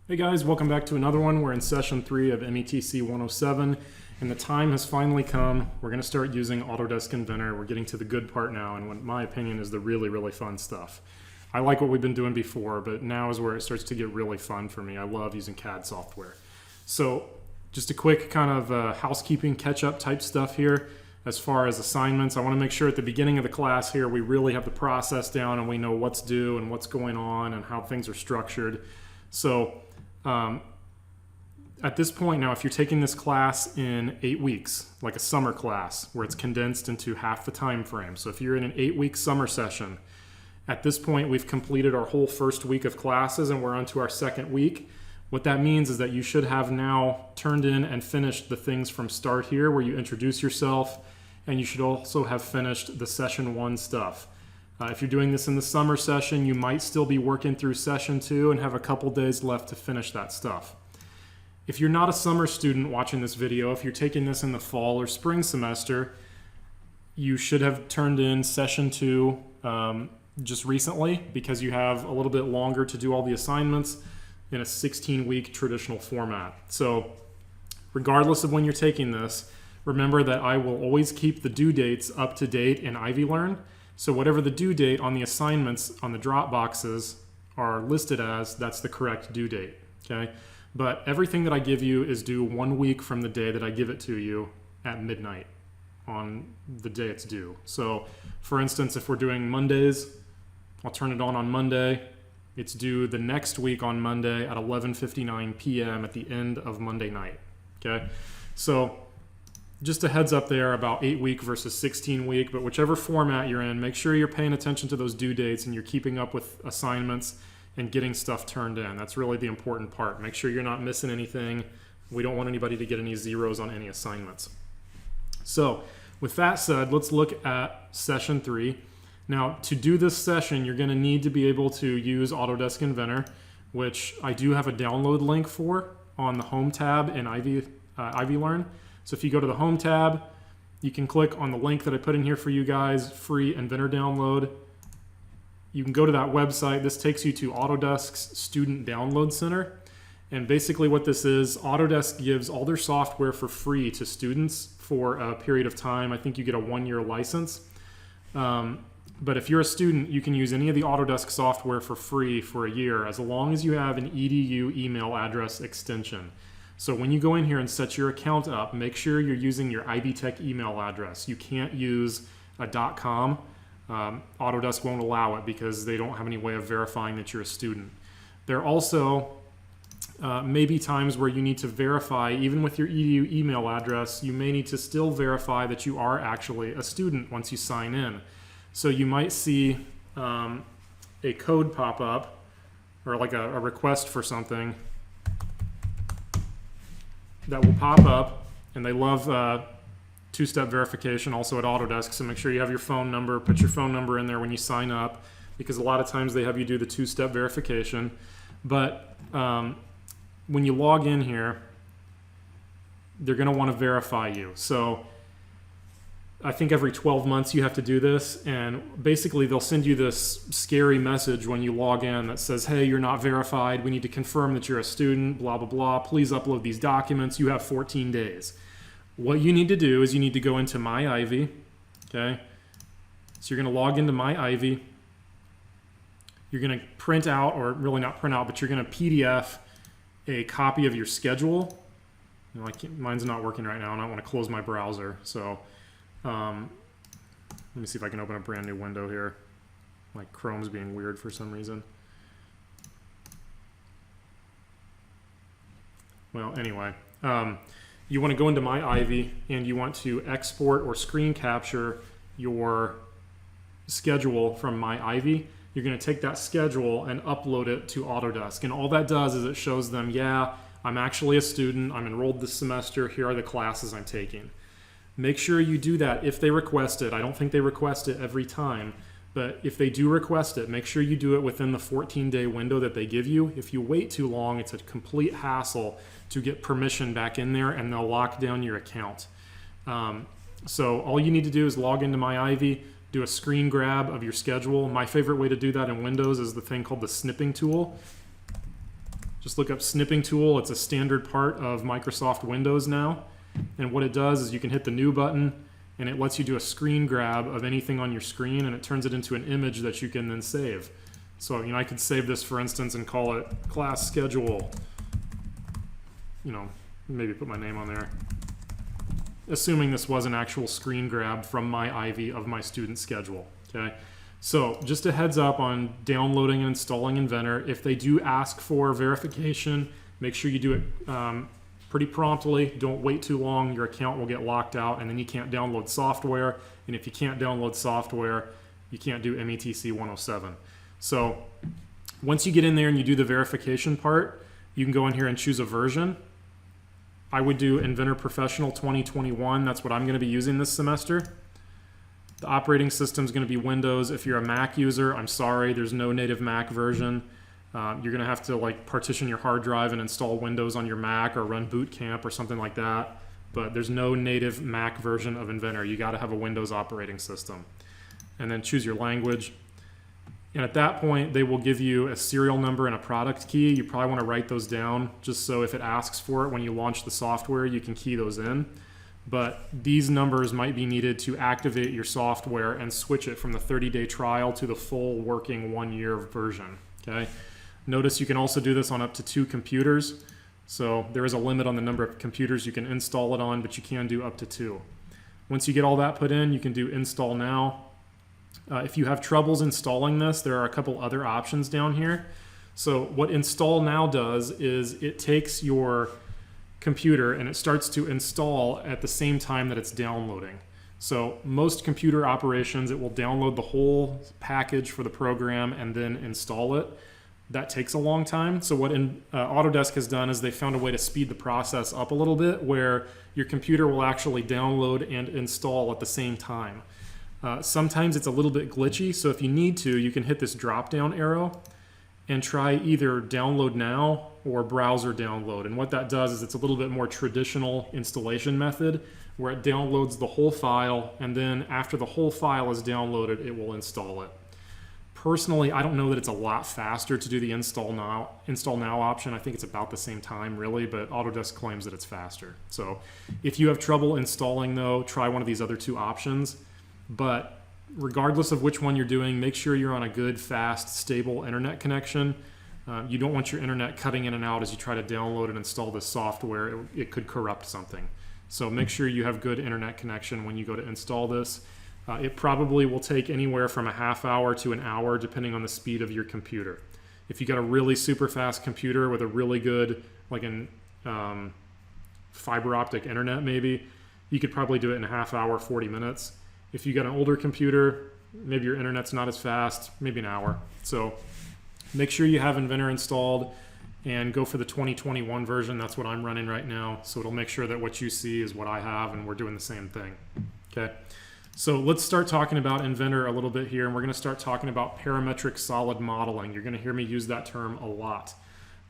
Hey guys, welcome back to another one. We're in session 3 of METC 107, and the time has finally come. We're going to start using Autodesk Inventor. We're getting to the good part now, and what, in my opinion, is the really fun stuff. I like what we've been doing before, but now is where it starts to get really fun for me. I love using CAD software. So just a quick kind of housekeeping catch-up type stuff here. As far as assignments, I want to make sure at the beginning of the class here we really have the process down and we know what's due and what's going on and how things are structured. So at this point now, if you're taking this class in 8 weeks, like a summer class where it's condensed into half the time frame. So if you're in an 8-week summer session, at this point we've completed our whole first week of classes and we're on to our second week. What that means is that you should have now turned in and finished the things from start here where you introduce yourself, and you should also have finished the session 1 stuff. If you're doing this in the summer session, you might still be working through session 2 and have a couple days left to finish that stuff. If you're not a summer student watching this video, if you're taking this in the fall or spring semester, you should have turned in session 2 just recently because you have a little bit longer to do all the assignments in a 16-week traditional format. So regardless of when you're taking this, remember that I will always keep the due dates up to date in Ivy Learn. So whatever the due date on the assignments on the drop boxes are listed as, that's the correct due date, okay? But everything that I give you is due 1 week from the day that I give it to you at midnight on the day it's due. So for instance, if we're doing Mondays, I'll turn it on Monday. It's due the next week on Monday at 11:59 p.m. at the end of Monday night, okay? So just a heads up there about 8-week versus 16-week, but whichever format you're in, make sure you're paying attention to those due dates and you're keeping up with assignments and getting stuff turned in. That's really the important part. Make sure you're not missing anything. We don't want anybody to get any zeros on any assignments. So with that said, let's look at session 3. Now, to do this session, you're going to need to be able to use Autodesk Inventor, which I do have a download link for on the Home tab in Ivy Learn. So if you go to the Home tab, you can click on the link that I put in here for you guys, free Inventor download. You can go to that website. This takes you to Autodesk's Student Download Center. And basically what this is, Autodesk gives all their software for free to students for a period of time. I think you get a 1-year license. But if you're a student, you can use any of the Autodesk software for free for a year as long as you have an edu email address extension. So when you go in here and set your account up, make sure you're using your Ivy Tech email address. You can't use a .com. Autodesk won't allow it because they don't have any way of verifying that you're a student. There also may be times where you need to verify, even with your edu email address, you may need to still verify that you are actually a student once you sign in. So you might see a code pop up or like a request for something that will pop up, and they love two-step verification also at Autodesk, so make sure you have your phone number, put your phone number in there when you sign up, because a lot of times they have you do the two-step verification. But when you log in here, they're going to want to verify you. So I think every 12 months you have to do this, and basically they'll send you this scary message when you log in that says, hey, you're not verified, we need to confirm that you're a student, blah, blah, blah, please upload these documents, you have 14 days. What you need to do is you need to go into My Ivy, okay? So you're going to log into My Ivy. You're going to print out, or really not print out, but you're going to PDF a copy of your schedule. You know, mine's not working right now, and I want to close my browser, so let me see if I can open a brand new window here. Like Chrome's being weird for some reason. Well, anyway, you want to go into My Ivy and you want to export or screen capture your schedule from My Ivy. You're going to take that schedule and upload it to Autodesk. And all that does is it shows them, yeah, I'm actually a student. I'm enrolled this semester. Here are the classes I'm taking. Make sure you do that if they request it. I don't think they request it every time, but if they do request it, make sure you do it within the 14-day window that they give you. If you wait too long, it's a complete hassle to get permission back in there, and they'll lock down your account. So all you need to do is log into My Ivy, do a screen grab of your schedule. My favorite way to do that in Windows is the thing called the snipping tool. Just look up snipping tool. It's a standard part of Microsoft Windows now. And what it does is you can hit the new button and it lets you do a screen grab of anything on your screen and it turns it into an image that you can then save. So, you know, I could save this, for instance, and call it class schedule. You know, maybe put my name on there. Assuming this was an actual screen grab from my Ivy of my student schedule, okay? So just a heads up on downloading and installing Inventor. If they do ask for verification, make sure you do it pretty promptly. Don't wait too long. Your account will get locked out and then you can't download software. And if you can't download software, you can't do METC 107. So once you get in there and you do the verification part, you can go in here and choose a version. I would do Inventor Professional 2021. That's what I'm going to be using this semester. The operating system is going to be Windows. If you're a Mac user, I'm sorry, there's no native Mac version. You're going to have to like partition your hard drive and install Windows on your Mac or run Boot Camp or something like that. But there's no native Mac version of Inventor. You got to have a Windows operating system. And then choose your language. And at that point, they will give you a serial number and a product key. You probably want to write those down just so if it asks for it when you launch the software, you can key those in. But these numbers might be needed to activate your software and switch it from the 30-day trial to the full working 1-year version, okay? Notice you can also do this on up to 2 computers. So there is a limit on the number of computers you can install it on, but you can do up to 2. Once you get all that put in, you can do install now. If you have troubles installing this, there are a couple other options down here. So what install now does is it takes your computer and it starts to install at the same time that it's downloading. So most computer operations, it will download the whole package for the program and then install it. That takes a long time. So what Autodesk has done is they found a way to speed the process up a little bit where your computer will actually download and install at the same time. Sometimes it's a little bit glitchy, so if you need to, you can hit this drop-down arrow and try either download now or browser download. And what that does is it's a little bit more traditional installation method where it downloads the whole file, and then after the whole file is downloaded, it will install it. Personally, I don't know that it's a lot faster to do the install now option. I think it's about the same time, really, but Autodesk claims that it's faster. So if you have trouble installing, though, try one of these other 2 options. But regardless of which one you're doing, make sure you're on a good, fast, stable internet connection. You don't want your internet cutting in and out as you try to download and install this software. It could corrupt something. So make sure you have good internet connection when you go to install this. It probably will take anywhere from a half hour to an hour depending on the speed of your computer. If you got a really super fast computer with a really good, like an fiber optic internet maybe, you could probably do it in a half hour, 40 minutes. If you got an older computer, maybe your internet's not as fast, maybe an hour. So make sure you have Inventor installed and go for the 2021 version. That's what I'm running right now. So it'll make sure that what you see is what I have and we're doing the same thing. Okay. So let's start talking about Inventor a little bit here, and we're going to start talking about parametric solid modeling. You're going to hear me use that term a lot.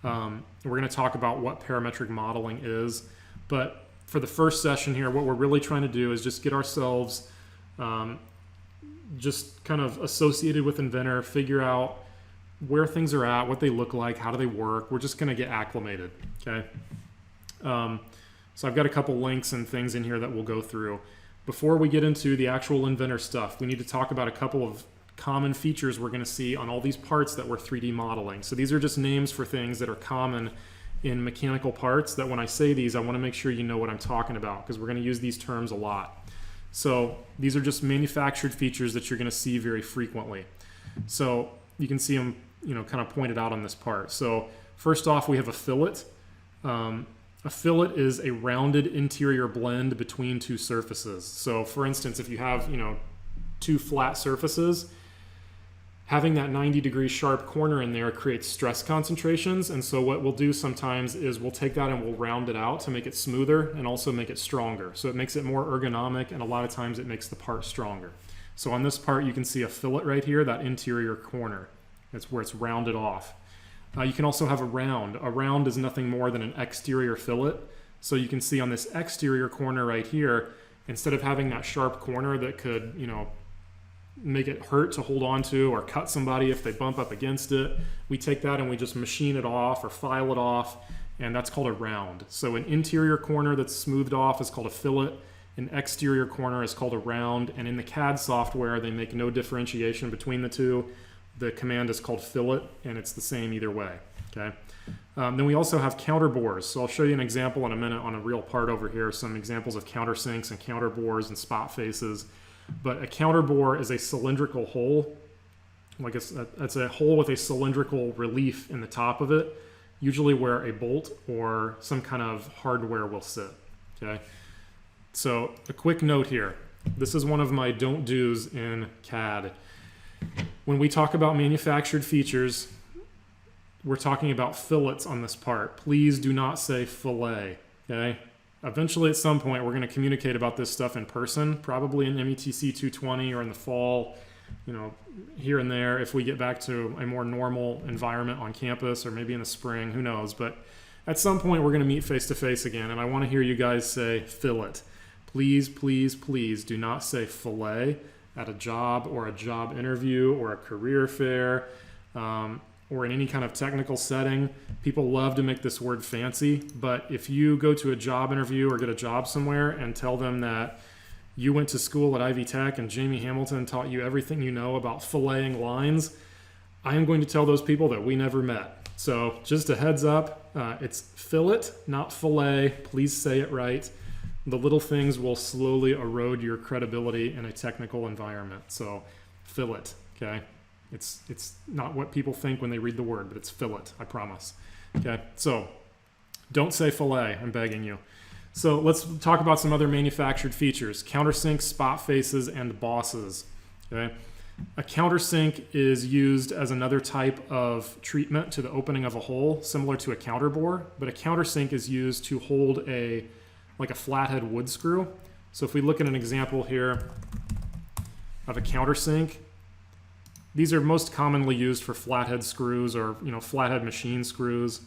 We're going to talk about what parametric modeling is, but for the first session here, what we're really trying to do is just get ourselves just kind of associated with Inventor, figure out where things are at, what they look like, how do they work. We're just going to get acclimated, okay? So I've got a couple links and things in here that we'll go through. Before we get into the actual Inventor stuff, we need to talk about a couple of common features we're going to see on all these parts that we're 3D modeling. So these are just names for things that are common in mechanical parts that when I say these, I want to make sure you know what I'm talking about because we're going to use these terms a lot. So these are just manufactured features that you're going to see very frequently. So you can see them, kind of pointed out on this part. So first off, we have a fillet. A fillet is a rounded interior blend between 2 surfaces. So for instance, if you have, 2 flat surfaces, having that 90-degree sharp corner in there creates stress concentrations. And so what we'll do sometimes is we'll take that and we'll round it out to make it smoother and also make it stronger. So it makes it more ergonomic, and a lot of times it makes the part stronger. So on this part, you can see a fillet right here, that interior corner. That's where it's rounded off. You can also have a round. A round is nothing more than an exterior fillet. So you can see on this exterior corner right here, instead of having that sharp corner that could, make it hurt to hold on to or cut somebody if they bump up against it. We take that and we just machine it off or file it off, and that's called a round. So an interior corner that's smoothed off is called a fillet. An exterior corner is called a round, and in the CAD software they make no differentiation between the two. The command is called fillet, and it's the same either way. Okay. Then we also have counter bores. So I'll show you an example in a minute on a real part over here, some examples of countersinks and counter bores and spot faces. But a counter bore is a cylindrical hole. Like it's a hole with a cylindrical relief in the top of it, usually where a bolt or some kind of hardware will sit. Okay. So a quick note here. This is one of my don't do's in CAD. When we talk about manufactured features, we're talking about fillets on this part. Please do not say fillet, okay? Eventually at some point we're going to communicate about this stuff in person, probably in METC 220 or in the fall, you know, here and there if we get back to a more normal environment on campus, or maybe in the spring, who knows. But at some point we're going to meet face to face again, and I want to hear you guys say fillet. Please, please, please do not say fillet at a job or a job interview or a career fair, or in any kind of technical setting. People love to make this word fancy, but if you go to a job interview or get a job somewhere and tell them that you went to school at Ivy Tech and Jamie Hamilton taught you everything you know about filleting lines, I am going to tell those people that we never met. So just a heads up, it's fillet, not fillet. Please say it right. The little things will slowly erode your credibility in a technical environment. So fillet, okay? It's not what people think when they read the word, but it's fillet, I promise. Okay, so don't say fillet, I'm begging you. So let's talk about some other manufactured features: countersinks, spot faces, and bosses. Okay, a countersink is used as another type of treatment to the opening of a hole, similar to a counter bore, but a countersink is used to hold like a flathead wood screw. So if we look at an example here of a countersink, these are most commonly used for flathead screws or, you know, flathead machine screws.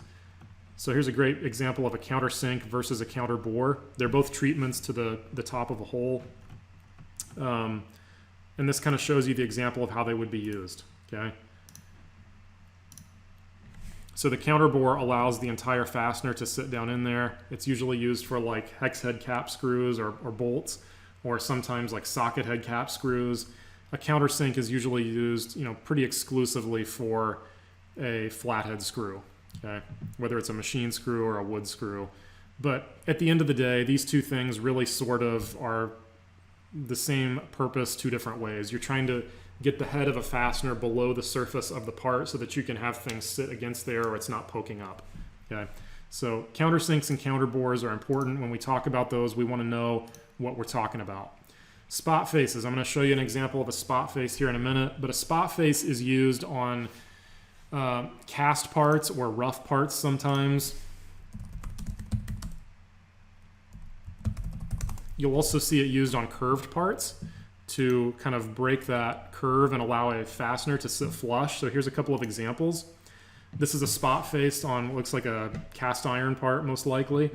So here's a great example of a countersink versus a counter bore. They're both treatments to the top of a hole. And this kind of shows you the example of how they would be used. Okay. So the counter bore allows the entire fastener to sit down in there. It's usually used for like hex head cap screws or bolts, or sometimes like socket head cap screws. A countersink is usually used, you know, pretty exclusively for a flathead screw, okay? Whether it's a machine screw or a wood screw. But at the end of the day, these two things really sort of are the same purpose, two different ways. You're trying to get the head of a fastener below the surface of the part so that you can have things sit against there or it's not poking up, okay? So countersinks and counter bores are important. When we talk about those, we want to know what we're talking about. Spot faces. I'm going to show you an example of a spot face here in a minute, but a spot face is used on cast parts or rough parts sometimes. You'll also see it used on curved parts to kind of break that curve and allow a fastener to sit flush. So here's a couple of examples. This is a spot face on what looks like a cast iron part, most likely.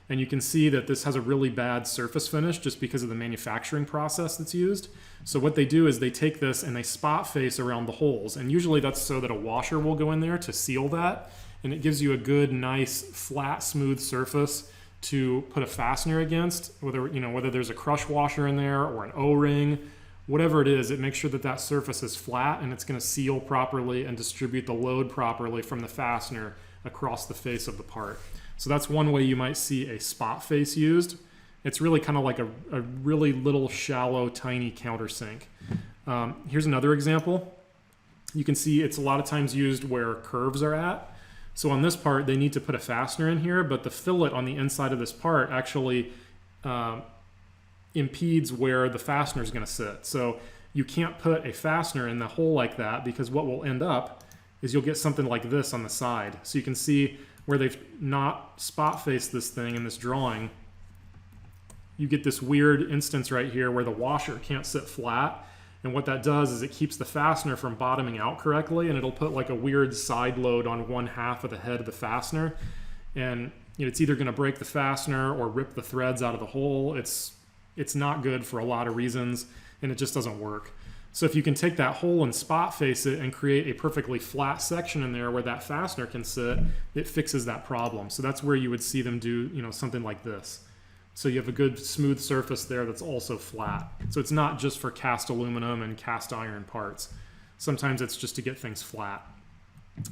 And you can see that this has a really bad surface finish just because of the manufacturing process that's used. So what they do is they take this and they spot face around the holes. And usually that's so that a washer will go in there to seal that. And it gives you a good, nice, flat, smooth surface to put a fastener against. Whether there's a crush washer in there or an O-ring, whatever it is, it makes sure that that surface is flat and it's going to seal properly and distribute the load properly from the fastener across the face of the part. So that's one way you might see a spot face used. It's really kind of like a really little, shallow, tiny countersink. Here's another example. You can see it's a lot of times used where curves are at. So on this part, they need to put a fastener in here, but the fillet on the inside of this part actually impedes where the fastener is going to sit. So you can't put a fastener in the hole like that, because what will end up is you'll get something like this on the side. So you can see where they've not spot faced this thing in this drawing, you get this weird instance right here where the washer can't sit flat. And what that does is it keeps the fastener from bottoming out correctly, and it'll put like a weird side load on one half of the head of the fastener. And it's either going to break the fastener or rip the threads out of the hole. It's not good for a lot of reasons, and it just doesn't work. So if you can take that hole and spot face it and create a perfectly flat section in there where that fastener can sit, it fixes that problem. So that's where you would see them do, you know, something like this. So you have a good smooth surface there that's also flat. So it's not just for cast aluminum and cast iron parts. Sometimes it's just to get things flat.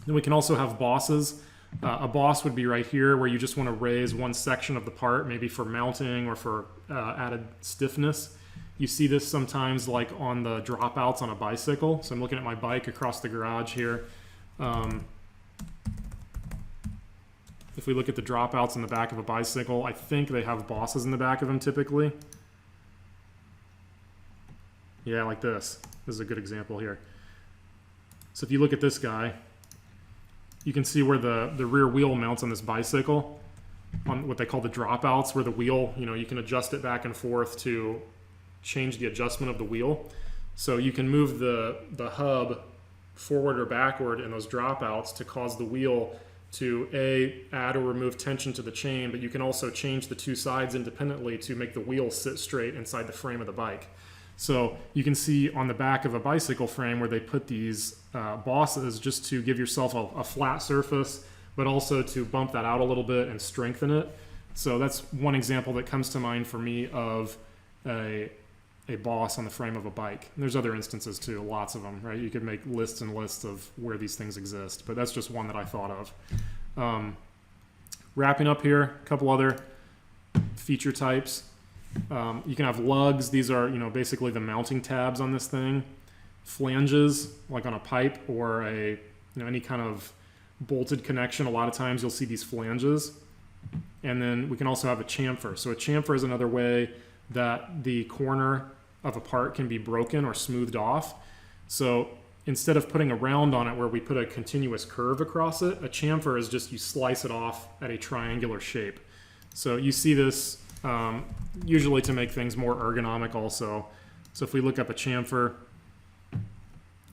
Then we can also have bosses. A boss would be right here where you just want to raise one section of the part, maybe for mounting or for added stiffness. You see this sometimes like on the dropouts on a bicycle. So I'm looking at my bike across the garage here. If we look at the dropouts in the back of a bicycle, I think they have bosses in the back of them typically. Yeah, like this. This is a good example here. So if you look at this guy, you can see where the rear wheel mounts on this bicycle on what they call the dropouts, where the wheel, you know, you can adjust it back and forth to change the adjustment of the wheel. So you can move the hub forward or backward in those dropouts to cause the wheel to add or remove tension to the chain, but you can also change the two sides independently to make the wheel sit straight inside the frame of the bike. So you can see on the back of a bicycle frame where they put these bosses just to give yourself a flat surface, but also to bump that out a little bit and strengthen it. So that's one example that comes to mind for me of a boss on the frame of a bike. And there's other instances too, lots of them, right? You could make lists and lists of where these things exist, but that's just one that I thought of. Wrapping up here, a couple other feature types. You can have lugs. These are, you know, basically the mounting tabs on this thing. Flanges, like on a pipe or any kind of bolted connection. A lot of times you'll see these flanges. And then we can also have a chamfer. So a chamfer is another way that the corner of a part can be broken or smoothed off. So instead of putting a round on it where we put a continuous curve across it, a chamfer is just you slice it off at a triangular shape. So you see this usually to make things more ergonomic also. So if we look up a chamfer,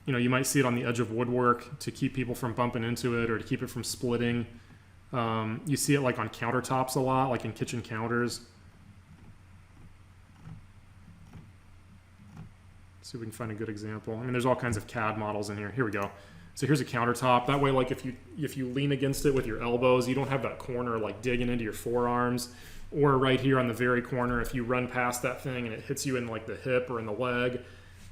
you know, you might see it on the edge of woodwork to keep people from bumping into it or to keep it from splitting. You see it like on countertops a lot, like in kitchen counters. See if we can find a good example. I mean, there's all kinds of CAD models in here. Here we go. So here's a countertop. That way, like if you lean against it with your elbows, you don't have that corner like digging into your forearms. Or right here on the very corner, if you run past that thing and it hits you in like the hip or in the leg,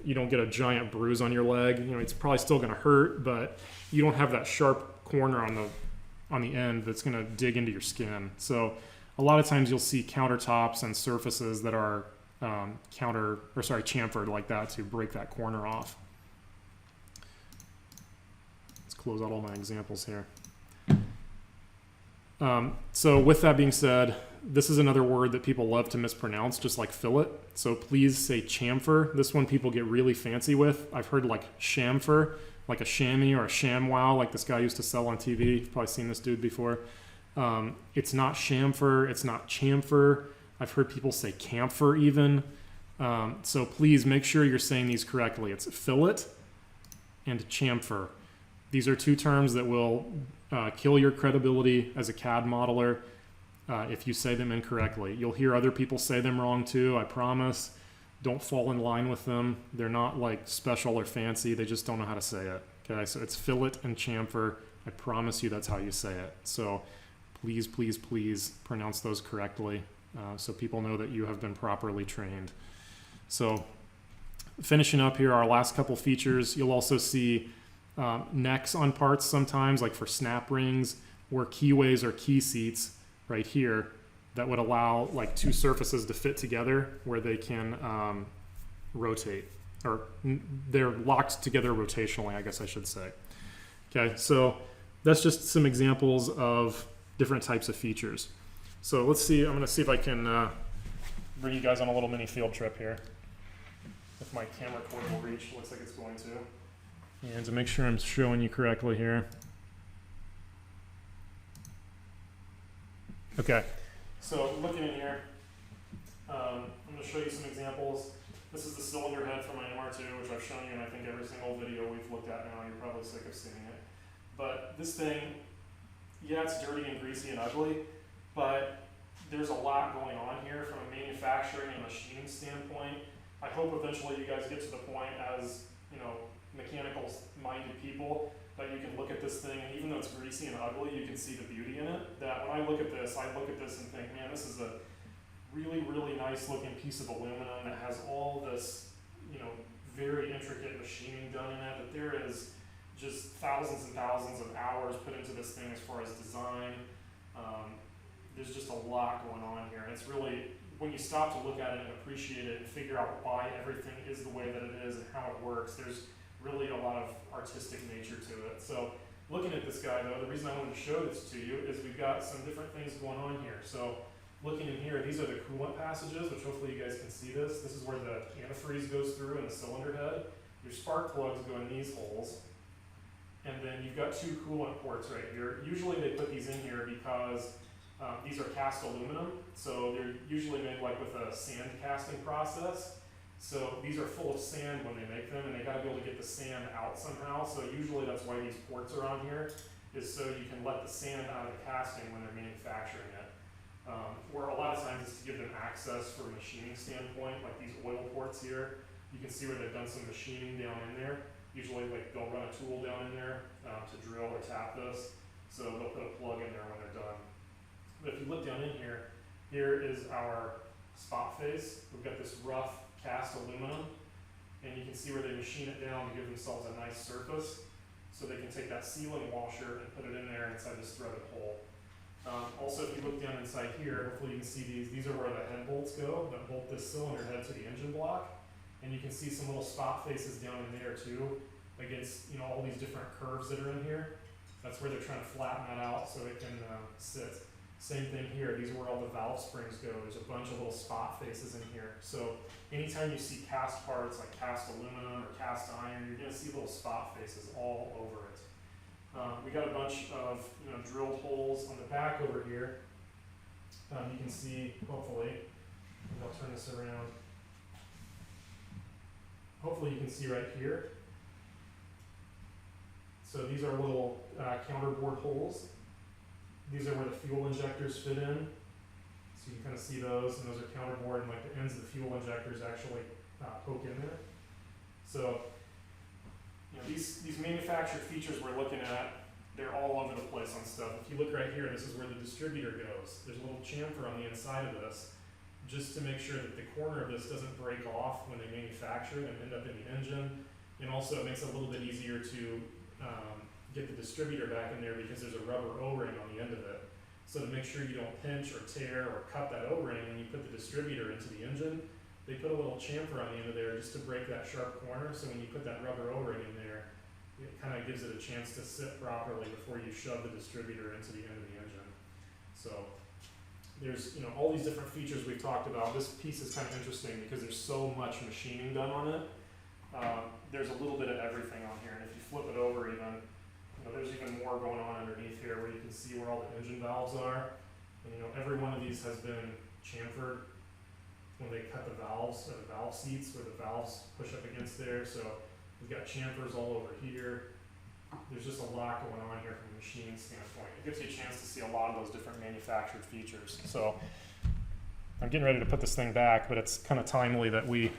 you don't get a giant bruise on your leg. You know, it's probably still going to hurt, but you don't have that sharp corner on the end that's going to dig into your skin. So a lot of times you'll see countertops and surfaces that are chamfered like that to break that corner off. Let's close out all my examples here. So with that being said, this is another word that people love to mispronounce, just like fillet. So please say chamfer. This one people get really fancy with. I've heard like chamfer, like a chamois or a ShamWow, like this guy used to sell on TV. You've probably seen this dude before. It's not chamfer. It's not chamfer. I've heard people say camphor even. So please make sure you're saying these correctly. It's fillet and chamfer. These are two terms that will kill your credibility as a CAD modeler if you say them incorrectly. You'll hear other people say them wrong too, I promise. Don't fall in line with them. They're not like special or fancy. They just don't know how to say it. Okay, so it's fillet and chamfer. I promise you that's how you say it. So please, please, please pronounce those correctly. So people know that you have been properly trained. So finishing up here, our last couple features, you'll also see necks on parts sometimes, like for snap rings, or keyways or key seats right here that would allow like two surfaces to fit together where they can rotate, or they're locked together rotationally, I guess I should say. Okay, so that's just some examples of different types of features. So let's see, I'm going to see if I can bring you guys on a little mini field trip here. If my camera cord will reach, looks like it's going to. And to make sure I'm showing you correctly here. Okay, so looking in here, I'm going to show you some examples. This is the cylinder head for my MR2, which I've shown you in I think every single video we've looked at now. You're probably sick of seeing it. But this thing, yeah, it's dirty and greasy and ugly, but there's a lot going on here from a manufacturing and machining standpoint. I hope eventually you guys get to the point as, you know, mechanical-minded people that you can look at this thing, and even though it's greasy and ugly, you can see the beauty in it. That when I look at this and think, man, this is a really, really nice looking piece of aluminum that has all this, you know, very intricate machining done in it, that there is just thousands and thousands of hours put into this thing as far as design. There's just a lot going on here, and it's really, when you stop to look at it and appreciate it and figure out why everything is the way that it is and how it works, there's really a lot of artistic nature to it. So looking at this guy though, the reason I wanted to show this to you is we've got some different things going on here. So looking in here, these are the coolant passages, which hopefully you guys can see this. This is where the antifreeze goes through in the cylinder head. Your spark plugs go in these holes. And then you've got two coolant ports right here. Usually they put these in here because these are cast aluminum. So they're usually made like with a sand casting process. So these are full of sand when they make them, and they got to be able to get the sand out somehow. So usually that's why these ports are on here, is so you can let the sand out of the casting when they're manufacturing it. Or a lot of times it's to give them access from a machining standpoint, like these oil ports here. You can see where they've done some machining down in there. Usually like they'll run a tool down in there to drill or tap this. So they'll put a plug in there when they're done. But if you look down in here, here is our spot face. We've got this rough cast aluminum, and you can see where they machine it down to give themselves a nice surface. So they can take that sealing washer and put it in there inside this threaded hole. Also, if you look down inside here, hopefully you can see these. These are where the head bolts go that bolt this cylinder head to the engine block. And you can see some little spot faces down in there too, against, you know, all these different curves that are in here. That's where they're trying to flatten that out so it can sit. Same thing here. These are where all the valve springs go. There's a bunch of little spot faces in here. So anytime you see cast parts like cast aluminum or cast iron, you're going to see little spot faces all over it. We got a bunch of, you know, drilled holes on the back over here. You can see, hopefully, and I'll turn this around. Hopefully you can see right here. So these are little counterboard holes. These are where the fuel injectors fit in. So you can kind of see those, and those are counterboard, and like the ends of the fuel injectors actually poke in there. So, you know, these manufactured features we're looking at, they're all over the place on stuff. If you look right here, this is where the distributor goes. There's a little chamfer on the inside of this, just to make sure that the corner of this doesn't break off when they manufacture it and end up in the engine. And also it makes it a little bit easier to get the distributor back in there because there's a rubber O-ring on the end of it. So to make sure you don't pinch or tear or cut that O-ring when you put the distributor into the engine, they put a little chamfer on the end of there just to break that sharp corner. So when you put that rubber O-ring in there, it kind of gives it a chance to sit properly before you shove the distributor into the end of the engine. So there's, you know, all these different features we've talked about. This piece is kind of interesting because there's so much machining done on it. There's a little bit of everything on here, and if you flip it over even, you know, there's even more going on underneath here where you can see where all the engine valves are. And you know, every one of these has been chamfered when they cut the valves, or the valve seats where the valves push up against there. So we've got chamfers all over here. There's just a lot going on here from a machining standpoint. It gives you a chance to see a lot of those different manufactured features. So I'm getting ready to put this thing back, but it's kind of timely that we,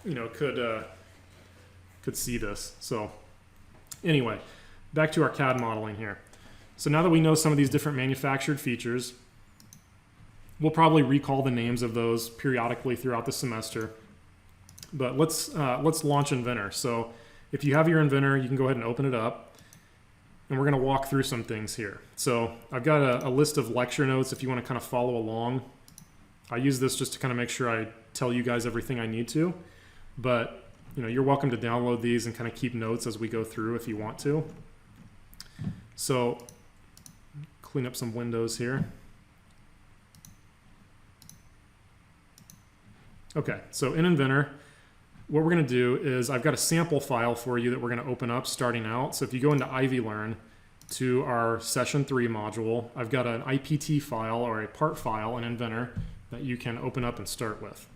you know, could see this. So anyway, back to our CAD modeling here. So now that we know some of these different manufactured features, we'll probably recall the names of those periodically throughout the semester. But let's launch Inventor. So if you have your Inventor, you can go ahead and open it up. And we're going to walk through some things here. So I've got a list of lecture notes if you want to kind of follow along. I use this just to kind of make sure I tell you guys everything I need to. But you know, you're welcome to download these and kind of keep notes as we go through if you want to. So clean up some windows here. Okay, so in Inventor, what we're going to do is I've got a sample file for you that we're going to open up starting out. So if you go into Ivy Learn to our Session 3 module, I've got an IPT file or a part file in Inventor that you can open up and start with.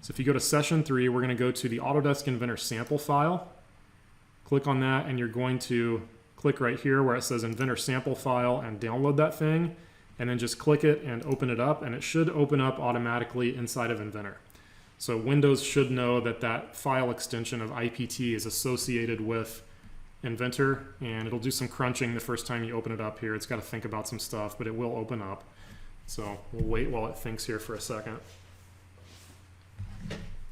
So if you go to Session 3, we're going to go to the Autodesk Inventor sample file. Click on that, and you're going to click right here where it says Inventor sample file and download that thing. And then just click it and open it up, and it should open up automatically inside of Inventor. So Windows should know that that file extension of IPT is associated with Inventor, and it'll do some crunching the first time you open it up here. It's got to think about some stuff, but it will open up. So we'll wait while it thinks here for a second.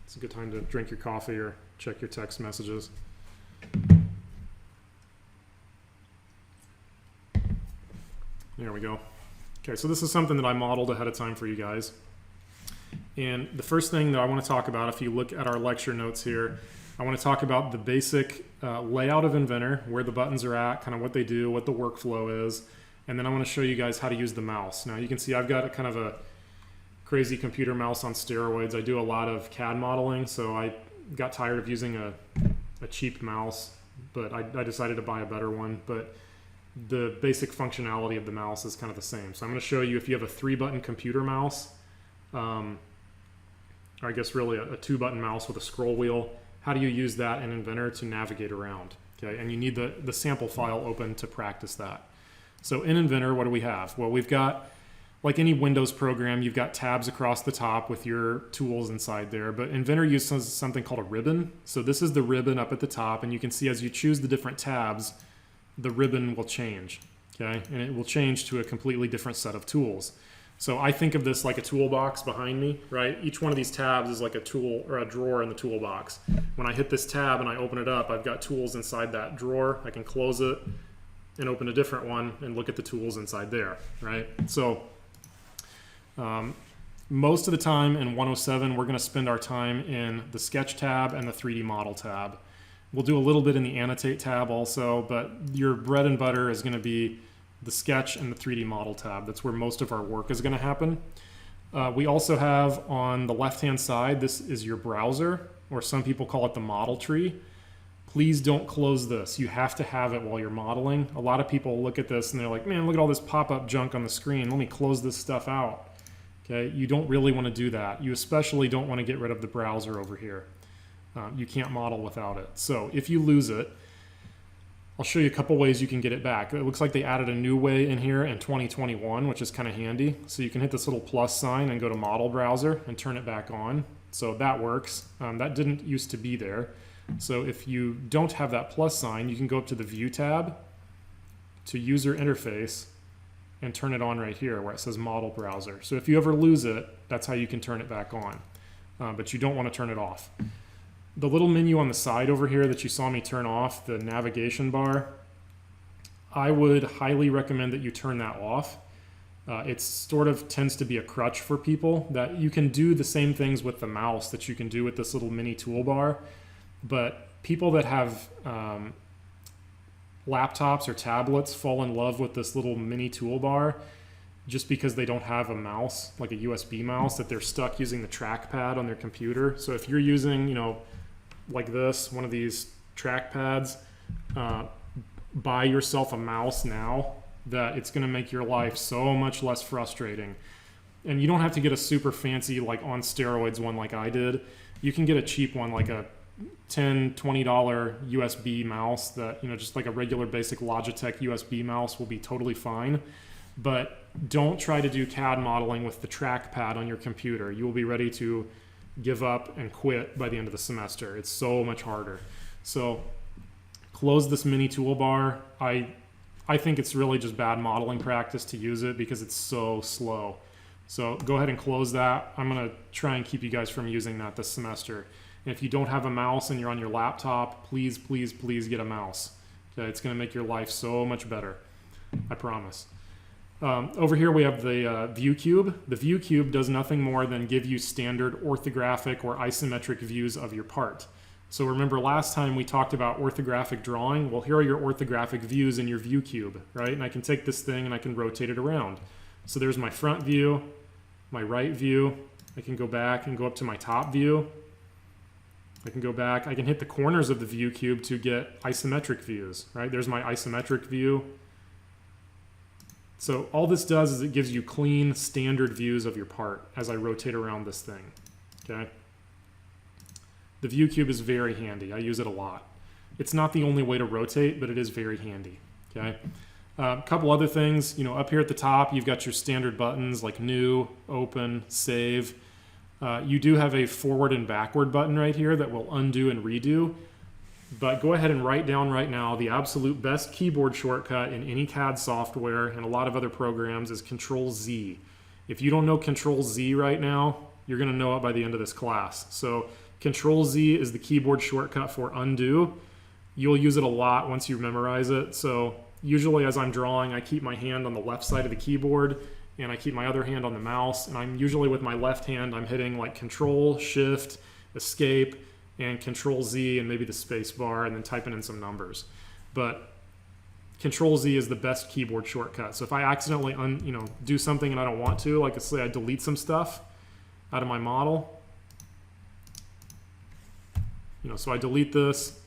It's a good time to drink your coffee or check your text messages. There we go. Okay, so this is something that I modeled ahead of time for you guys. And the first thing that I want to talk about, if you look at our lecture notes here, I want to talk about the basic layout of Inventor, where the buttons are at, kind of what they do, what the workflow is, and then I want to show you guys how to use the mouse. Now you can see I've got a kind of a crazy computer mouse on steroids. I do a lot of CAD modeling, so I got tired of using a cheap mouse, but I decided to buy a better one. But the basic functionality of the mouse is kind of the same. So I'm going to show you, if you have a 3-button computer mouse, or I guess really a 2-button mouse with a scroll wheel, how do you use that in Inventor to navigate around? Okay, and you need the sample file open to practice that. So in Inventor, what do we have? Well, we've got, like any Windows program, you've got tabs across the top with your tools inside there, but Inventor uses something called a ribbon. So this is the ribbon up at the top, and you can see as you choose the different tabs, the ribbon will change, okay? And it will change to a completely different set of tools. So I think of this like a toolbox behind me, right? Each one of these tabs is like a tool or a drawer in the toolbox. When I hit this tab and I open it up, I've got tools inside that drawer. I can close it and open a different one and look at the tools inside there, right? So most of the time in 107, we're going to spend our time in the Sketch tab and the 3D Model tab. We'll do a little bit in the Annotate tab also, but your bread and butter is going to be the Sketch and the 3D Model tab. That's where most of our work is going to happen. We also have on the left-hand side, this is your browser, or some people call it the model tree. Please don't close this. You have to have it while you're modeling. A lot of people look at this and they're like, man, look at all this pop-up junk on the screen. Let me close this stuff out. Okay, you don't really want to do that. You especially don't want to get rid of the browser over here. You can't model without it. So if you lose it, I'll show you a couple ways you can get it back. It looks like they added a new way in here in 2021, which is kind of handy. So you can hit this little plus sign and go to Model Browser and turn it back on. So that works. That didn't used to be there. So if you don't have that plus sign, you can go up to the View tab, to User Interface, and turn it on right here where it says Model Browser. So if you ever lose it, that's how you can turn it back on. But you don't want to turn it off. The little menu on the side over here that you saw me turn off, the navigation bar, I would highly recommend that you turn that off. It sort of tends to be a crutch for people, that you can do the same things with the mouse that you can do with this little mini toolbar, but people that have laptops or tablets fall in love with this little mini toolbar just because they don't have a mouse, like a USB mouse, that they're stuck using the trackpad on their computer. So if you're using, you know, like this, one of these trackpads, buy yourself a mouse now, that it's going to make your life so much less frustrating. And you don't have to get a super fancy, like on steroids one like I did. You can get a cheap one, like a $10, $20 USB mouse that, you know, just like a regular basic Logitech USB mouse will be totally fine. But don't try to do CAD modeling with the trackpad on your computer. You will be ready to give up and quit by the end of the semester. It's so much harder. So close this mini toolbar. I think it's really just bad modeling practice to use it because it's so slow. So go ahead and close that. I'm going to try and keep you guys from using that this semester. And if you don't have a mouse and you're on your laptop, please, please, please get a mouse. Okay, it's going to make your life so much better. I promise. Over here we have the view cube. The view cube does nothing more than give you standard orthographic or isometric views of your part. So remember last time we talked about orthographic drawing? Well, here are your orthographic views in your view cube, right? And I can take this thing and I can rotate it around. So there's my front view, my right view. I can go back and go up to my top view. I can go back. I can hit the corners of the view cube to get isometric views, right? There's my isometric view. So all this does is it gives you clean, standard views of your part as I rotate around this thing, okay? The view cube is very handy. I use it a lot. It's not the only way to rotate, but it is very handy, okay? A couple other things, you know, up here at the top, you've got your standard buttons like New, Open, Save. You do have a forward and backward button right here that will undo and redo. But go ahead and write down right now the absolute best keyboard shortcut in any CAD software and a lot of other programs is Control Z. If you don't know Control Z right now, you're going to know it by the end of this class. So Control Z is the keyboard shortcut for undo. You'll use it a lot once you memorize it. So usually as I'm drawing, I keep my hand on the left side of the keyboard and I keep my other hand on the mouse. And I'm usually with my left hand, I'm hitting like Control, Shift, Escape, and Control Z and maybe the space bar and then typing in some numbers. But Control Z is the best keyboard shortcut. So if I accidentally do something and I don't want to, like let's say I delete some stuff out of my model, so I delete this,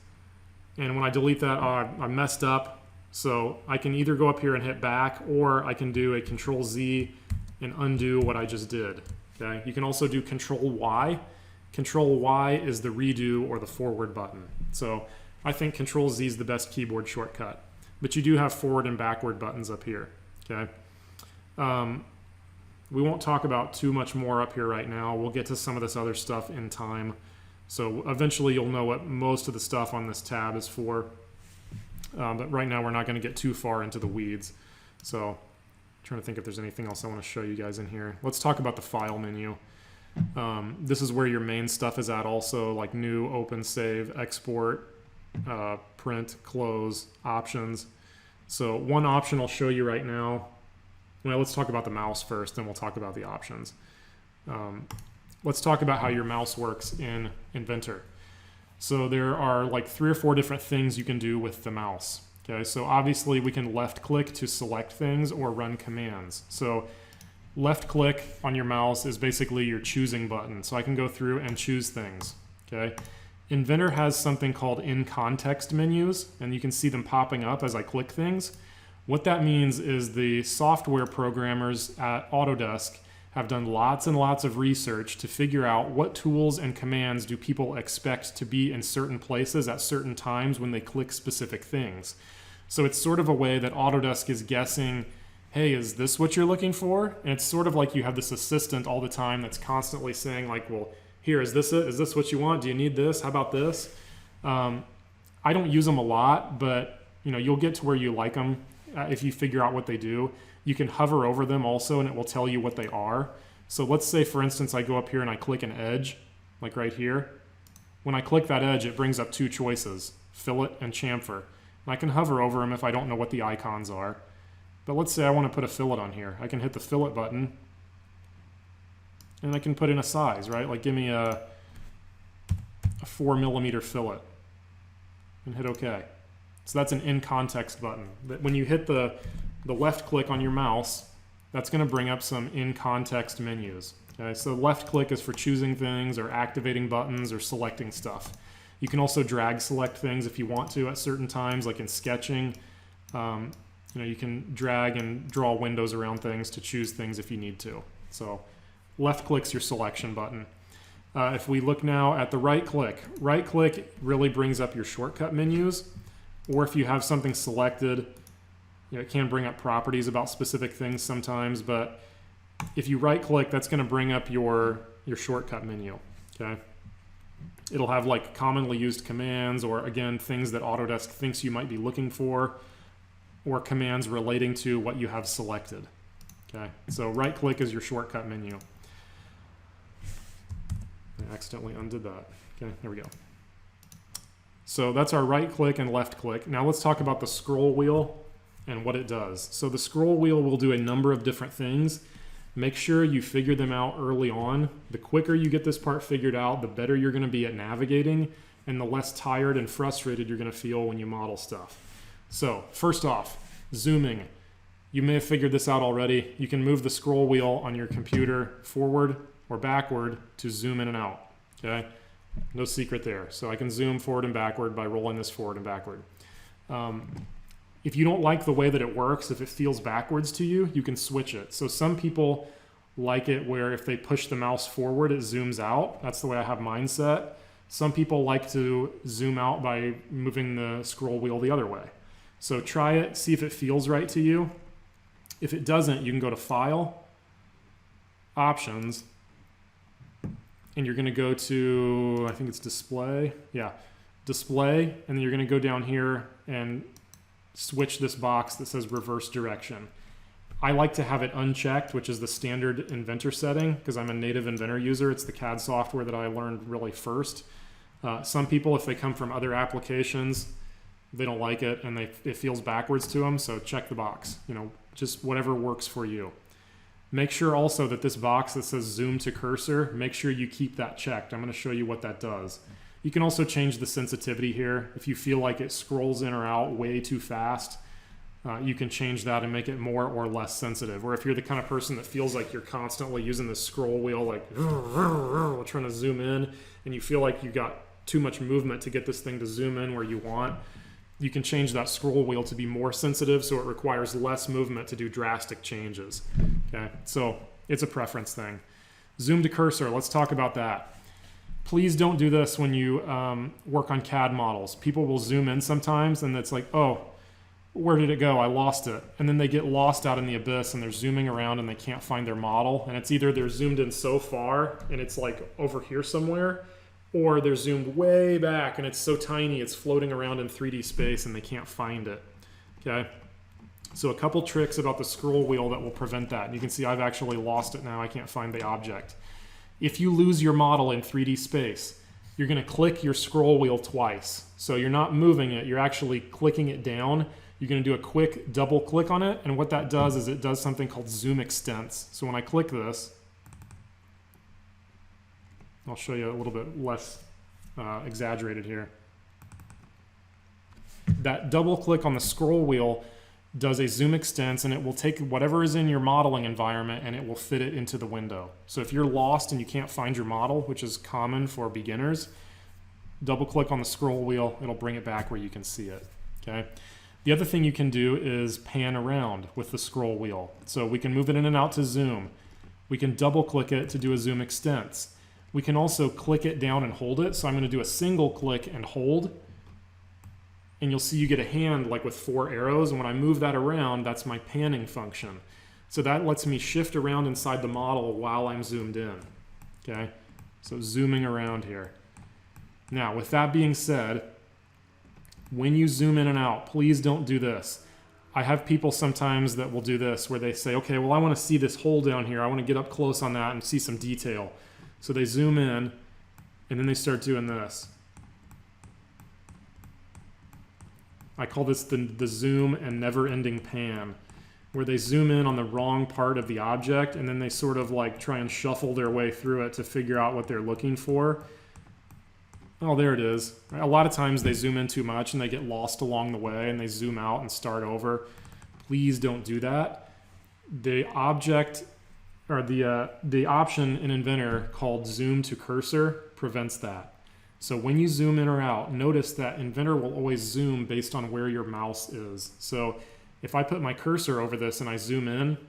and when I delete that, I messed up. So I can either go up here and hit back, or I can do a Control Z and undo what I just did. Okay. You can also do Control Y. Control Y is the redo or the forward button. So I think Control Z is the best keyboard shortcut. But you do have forward and backward buttons up here. Okay. We won't talk about too much more up here right now. We'll get to some of this other stuff in time. So eventually you'll know what most of the stuff on this tab is for. But right now we're not going to get too far into the weeds. So I'm trying to think if there's anything else I want to show you guys in here. Let's talk about the file menu. This is where your main stuff is at also, like new, open, save, export, print, close, options. So one option I'll show you right now. Well, let's talk about the mouse first, then we'll talk about the options. Let's talk about how your mouse works in Inventor. So there are like 3 or 4 different things you can do with the mouse. Okay, so obviously we can left click to select things or run commands. So left click on your mouse is basically your choosing button. So I can go through and choose things. Okay. Inventor has something called in context menus, and you can see them popping up as I click things. What that means is the software programmers at Autodesk have done lots and lots of research to figure out what tools and commands do people expect to be in certain places at certain times when they click specific things. So it's sort of a way that Autodesk is guessing, hey, is this what you're looking for? And it's sort of like you have this assistant all the time that's constantly saying like, well, here, is this it? Is this what you want? Do you need this? How about this? I don't use them a lot, but you'll get to where you like them if you figure out what they do. You can hover over them also, and it will tell you what they are. So let's say, for instance, I go up here and I click an edge, like right here. When I click that edge, it brings up 2 choices, fillet and chamfer. And I can hover over them if I don't know what the icons are. But let's say I want to put a fillet on here. I can hit the fillet button, and I can put in a size, right? Like give me a 4mm fillet, and hit OK. So that's an in context button. When you hit the left click on your mouse, that's going to bring up some in context menus. Okay, so left click is for choosing things or activating buttons or selecting stuff. You can also drag select things if you want to at certain times, like in sketching. You can drag and draw windows around things to choose things if you need to. So left click's your selection button. If we look now at the right click really brings up your shortcut menus, or if you have something selected, it can bring up properties about specific things sometimes, but if you right click, that's going to bring up your shortcut menu. Okay, it'll have like commonly used commands, or again things that Autodesk thinks you might be looking for, or commands relating to what you have selected. Okay, so right click is your shortcut menu. I accidentally undid that. Okay, there we go. So that's our right click and left click. Now let's talk about the scroll wheel and what it does. So the scroll wheel will do a number of different things. Make sure you figure them out early on. The quicker you get this part figured out, the better you're going to be at navigating, and the less tired and frustrated you're going to feel when you model stuff. So first off, zooming. You may have figured this out already. You can move the scroll wheel on your computer forward or backward to zoom in and out. Okay, no secret there. So I can zoom forward and backward by rolling this forward and backward. If you don't like the way that it works, if it feels backwards to you, you can switch it. So some people like it where if they push the mouse forward, it zooms out. That's the way I have mine set. Some people like to zoom out by moving the scroll wheel the other way. So try it, see if it feels right to you. If it doesn't, you can go to File, Options, and you're going to go to, I think it's display. Yeah, display. And then you're going to go down here and switch this box that says reverse direction. I like to have it unchecked, which is the standard Inventor setting, because I'm a native Inventor user. It's the CAD software that I learned really first. Some people, if they come from other applications, they don't like it and it feels backwards to them. So check the box, you know, just whatever works for you. Make sure also that this box that says zoom to cursor, make sure you keep that checked. I'm going to show you what that does. You can also change the sensitivity here. If you feel like it scrolls in or out way too fast, you can change that and make it more or less sensitive. Or if you're the kind of person that feels like you're constantly using the scroll wheel, like trying to zoom in, and you feel like you got too much movement to get this thing to zoom in where you want, you can change that scroll wheel to be more sensitive so it requires less movement to do drastic changes. Okay, so it's a preference thing. Zoom to cursor, let's talk about that. Please don't do this when you work on CAD models. People will zoom in sometimes and it's like, oh, where did it go? I lost it. And then they get lost out in the abyss and they're zooming around and they can't find their model. And it's either they're zoomed in so far and it's like over here somewhere, or they're zoomed way back and it's so tiny it's floating around in 3D space and they can't find it. Okay. So a couple tricks about the scroll wheel that will prevent that. And you can see I've actually lost it now. I can't find the object. If you lose your model in 3D space, you're going to click your scroll wheel twice. So you're not moving it, you're actually clicking it down. You're going to do a quick double click on it, and what that does is it does something called zoom extents. So when I click this, I'll show you a little bit less exaggerated here. That double click on the scroll wheel does a zoom extents, and it will take whatever is in your modeling environment and it will fit it into the window. So if you're lost and you can't find your model, which is common for beginners, double click on the scroll wheel, it'll bring it back where you can see it. Okay. The other thing you can do is pan around with the scroll wheel. So we can move it in and out to zoom. We can double click it to do a zoom extents. We can also click it down and hold it. So I'm going to do a single click and hold. And you'll see you get a hand like with 4 arrows. And when I move that around, that's my panning function. So that lets me shift around inside the model while I'm zoomed in. Okay, so zooming around here. Now, with that being said, when you zoom in and out, please don't do this. I have people sometimes that will do this where they say, okay, well, I want to see this hole down here. I want to get up close on that and see some detail. So they zoom in and then they start doing this. I call this the zoom and never-ending pan, where they zoom in on the wrong part of the object and then they sort of like try and shuffle their way through it to figure out what they're looking for. Oh, there it is. A lot of times they zoom in too much and they get lost along the way and they zoom out and start over. Please don't do that. The object or the option in Inventor called zoom to cursor prevents that. So when you zoom in or out, notice that Inventor will always zoom based on where your mouse is. So if I put my cursor over this and I zoom in,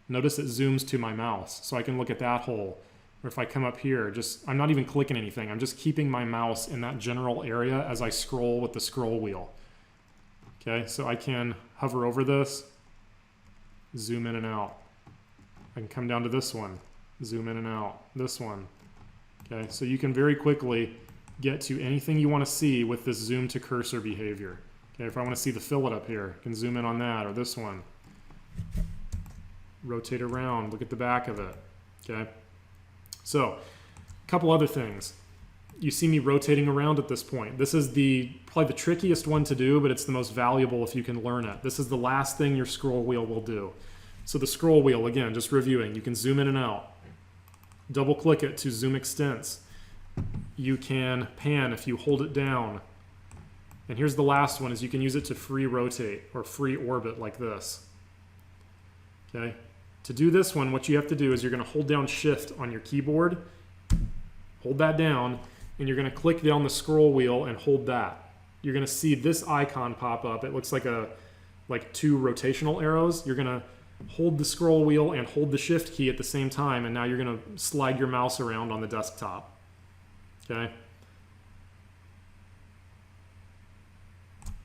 notice it zooms to my mouse. So I can look at that hole. Or if I come up here, I'm not even clicking anything. I'm just keeping my mouse in that general area as I scroll with the scroll wheel. Okay, so I can hover over this, zoom in and out. I can come down to this one, zoom in and out, this one. Okay, so you can very quickly get to anything you want to see with this zoom to cursor behavior. Okay, if I want to see the fillet up here, I can zoom in on that, or this one. Rotate around, look at the back of it. Okay. So, a couple other things. You see me rotating around at this point. This is probably the trickiest one to do, but it's the most valuable if you can learn it. This is the last thing your scroll wheel will do. So the scroll wheel, again, just reviewing, you can zoom in and out. Double click it to zoom extents. You can pan if you hold it down. And here's the last one, is you can use it to free rotate or free orbit like this. Okay. To do this one, what you have to do is you're going to hold down Shift on your keyboard, hold that down, and you're going to click down the scroll wheel and hold that. You're going to see this icon pop up. It looks like 2 rotational arrows. You're going to hold the scroll wheel and hold the Shift key at the same time, and now you're going to slide your mouse around on the desktop. Okay?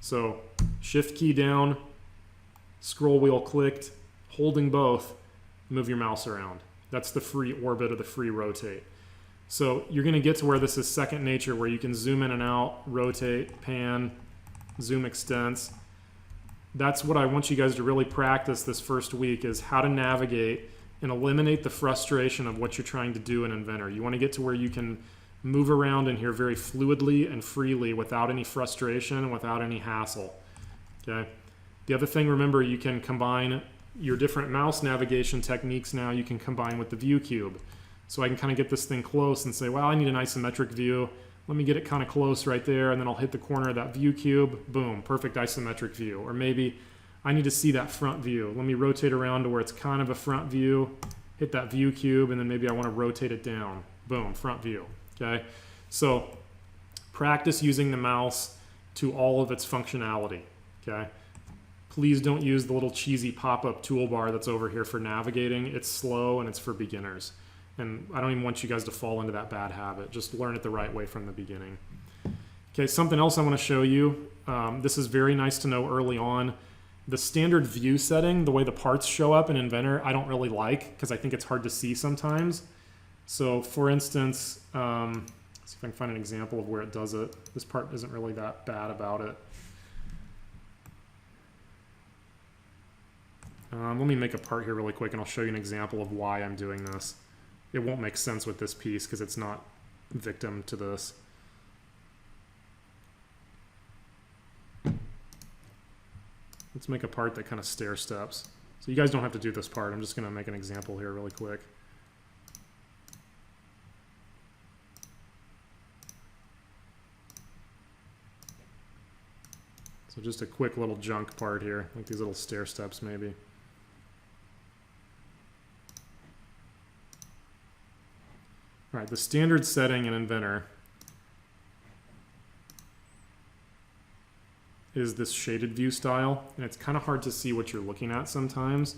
So, Shift key down, scroll wheel clicked, holding both, move your mouse around. That's the free orbit or the free rotate. So you're going to get to where this is second nature, where you can zoom in and out, rotate, pan, zoom extents. That's what I want you guys to really practice this first week, is how to navigate and eliminate the frustration of what you're trying to do in Inventor. You want to get to where you can move around in here very fluidly and freely without any frustration, without any hassle. Okay. The other thing, remember, you can combine your different mouse navigation techniques now. You can combine with the view cube. So I can kind of get this thing close and say, well, I need an isometric view. Let me get it kind of close right there, and then I'll hit the corner of that view cube. Boom, perfect isometric view. Or maybe I need to see that front view. Let me rotate around to where it's kind of a front view, hit that view cube, and then maybe I want to rotate it down. Boom, front view. Okay, so practice using the mouse to all of its functionality. Okay, please don't use the little cheesy pop-up toolbar that's over here for navigating. It's slow and it's for beginners. And I don't even want you guys to fall into that bad habit. Just learn it the right way from the beginning. Okay, something else I want to show you. This is very nice to know early on. The standard view setting, the way the parts show up in Inventor, I don't really like because I think it's hard to see sometimes. So for instance, let's see if I can find an example of where it does it. This part isn't really that bad about it. Let me make a part here really quick and I'll show you an example of why I'm doing this. It won't make sense with this piece because it's not victim to this. Let's make a part that kind of stair steps. So you guys don't have to do this part. I'm just going to make an example here really quick. So just a quick little junk part here, like these little stair steps maybe. All right, the standard setting in Inventor is this shaded view style, and it's kind of hard to see what you're looking at sometimes.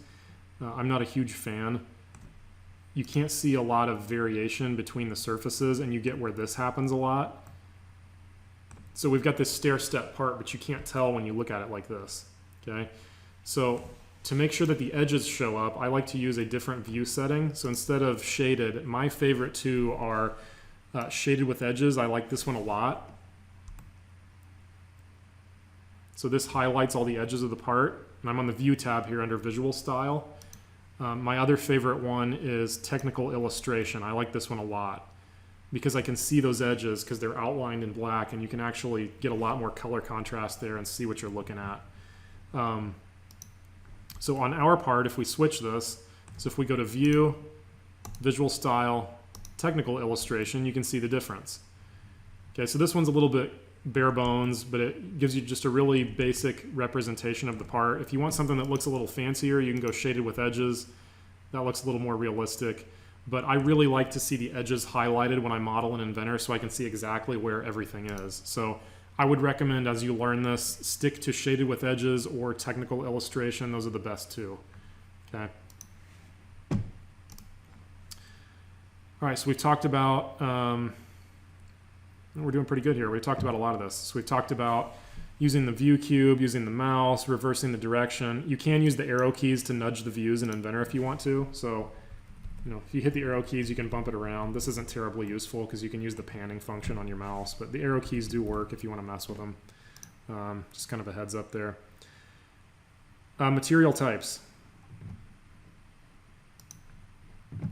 I'm not a huge fan. You can't see a lot of variation between the surfaces, and you get where this happens a lot. So we've got this stair step part, but you can't tell when you look at it like this, okay? So to make sure that the edges show up, I like to use a different view setting. So instead of shaded, my favorite two are shaded with edges. I like this one a lot. So this highlights all the edges of the part. And I'm on the View tab here under Visual Style. My other favorite one is Technical Illustration. I like this one a lot because I can see those edges because they're outlined in black, and you can actually get a lot more color contrast there and see what you're looking at. So on our part, if we switch this, so if we go to View, Visual Style, Technical Illustration, you can see the difference. Okay, so this one's a little bit bare bones, but it gives you just a really basic representation of the part. If you want something that looks a little fancier, you can go shaded with edges. That looks a little more realistic. But I really like to see the edges highlighted when I model in Inventor so I can see exactly where everything is. So I would recommend, as you learn this, stick to shaded with edges or technical illustration. Those are the best two. Okay. All right, so we've talked about, we're doing pretty good here. We talked about a lot of this. So we've talked about using the view cube, using the mouse, reversing the direction. You can use the arrow keys to nudge the views in Inventor if you want to. So, you know, if you hit the arrow keys, you can bump it around. This isn't terribly useful because you can use the panning function on your mouse, but the arrow keys do work if you want to mess with them. Just kind of a heads up there. Material types.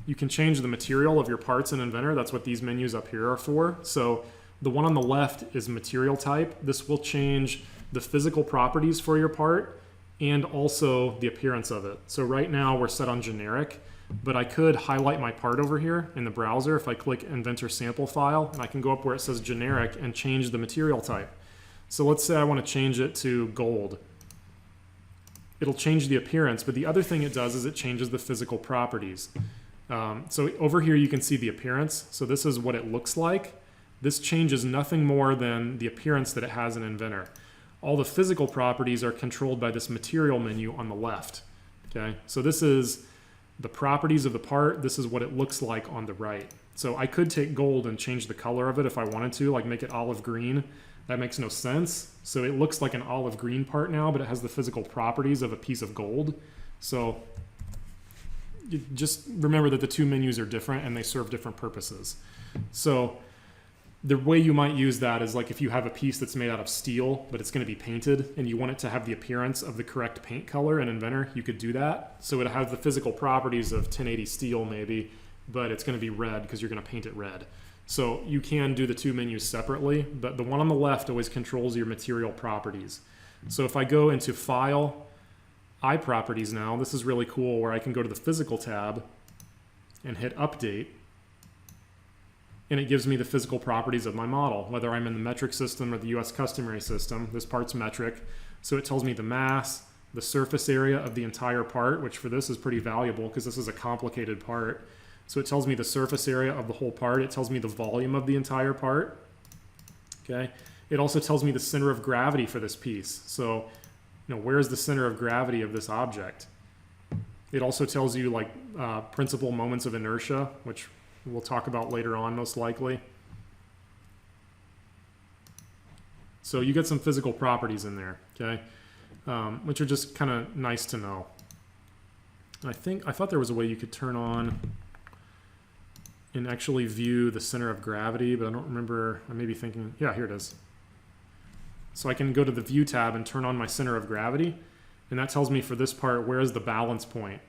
You can change the material of your parts in Inventor. That's what these menus up here are for. So the one on the left is material type. This will change the physical properties for your part and also the appearance of it. So right now we're set on generic, but I could highlight my part over here in the browser if I click Inventor sample file, and I can go up where it says generic and change the material type. So let's say I want to change it to gold. It'll change the appearance, but the other thing it does is it changes the physical properties. So over here you can see the appearance. So this is what it looks like. This changes nothing more than the appearance that it has in Inventor. All the physical properties are controlled by this material menu on the left. Okay, so this is the properties of the part. This is what it looks like on the right. So I could take gold and change the color of it if I wanted to, like make it olive green. That makes no sense. So it looks like an olive green part now, but it has the physical properties of a piece of gold. So just remember that the two menus are different and they serve different purposes. So the way you might use that is like if you have a piece that's made out of steel, but it's going to be painted and you want it to have the appearance of the correct paint color in Inventor, you could do that. So it has the physical properties of 1080 steel maybe, but it's going to be red because you're going to paint it red. So you can do the two menus separately, but the one on the left always controls your material properties. So if I go into File, iProperties now, this is really cool where I can go to the Physical tab and hit Update. And it gives me the physical properties of my model, whether I'm in the metric system or the US customary system. This part's metric, so it tells me the mass, the surface area of the entire part, which for this is pretty valuable because this is a complicated part. So it tells me the surface area of the whole part. It tells me the volume of the entire part. Okay. It also tells me the center of gravity for this piece. So, where is the center of gravity of this object? It also tells you like principal moments of inertia, which we'll talk about later on most likely. So you get some physical properties in there, okay, which are just kind of nice to know. I thought there was a way you could turn on and actually view the center of gravity, but I don't remember. I may be thinking, yeah, here it is. So I can go to the View tab and turn on my center of gravity, and that tells me for this part, where is the balance point,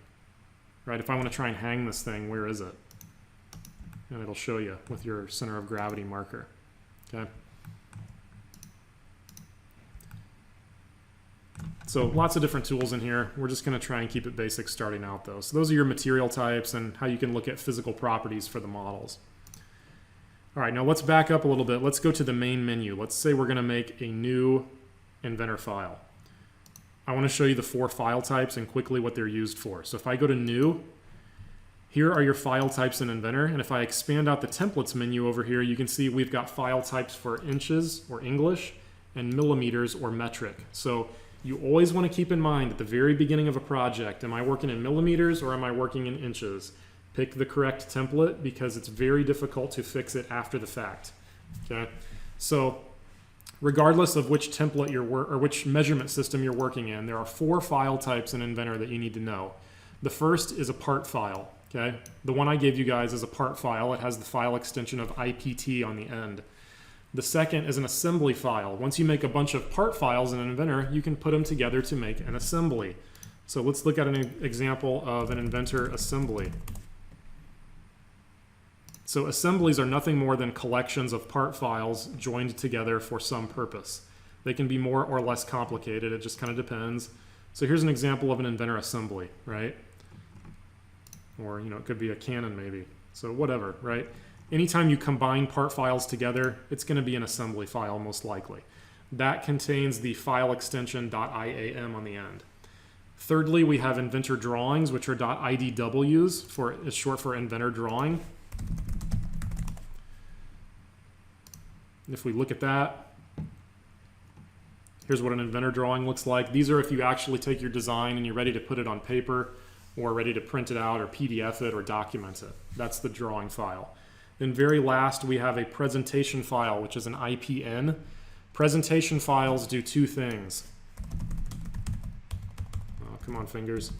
right? If I want to try and hang this thing, where is it? And it'll show you with your center of gravity marker, okay? So lots of different tools in here. We're just going to try and keep it basic starting out though. So those are your material types and how you can look at physical properties for the models. All right, now let's back up a little bit. Let's go to the main menu. Let's say we're going to make a new Inventor file. I want to show you the 4 file types and quickly what they're used for. So if I go to New, here are your file types in Inventor, and if I expand out the templates menu over here, you can see we've got file types for inches or English and millimeters or metric. So you always want to keep in mind at the very beginning of a project, am I working in millimeters or am I working in inches? Pick the correct template because it's very difficult to fix it after the fact. Okay, so regardless of which template or which measurement system you're working in, there are 4 file types in Inventor that you need to know. The first is a part file. Okay, the one I gave you guys is a part file. It has the file extension of IPT on the end. The second is an assembly file. Once you make a bunch of part files in an Inventor, you can put them together to make an assembly. So let's look at an example of an Inventor assembly. So assemblies are nothing more than collections of part files joined together for some purpose. They can be more or less complicated. It just kind of depends. So here's an example of an Inventor assembly, right? Or, it could be a cannon maybe. So whatever, right? Anytime you combine part files together, it's going to be an assembly file most likely. That contains the file extension .iam on the end. Thirdly, we have Inventor drawings, which are .idws, it's short for Inventor drawing. If we look at that, here's what an Inventor drawing looks like. These are if you actually take your design and you're ready to put it on paper or ready to print it out or PDF it or document it. That's the drawing file. Then very last, we have a presentation file, which is an IPN. Presentation files do 2 things. Oh, come on, fingers.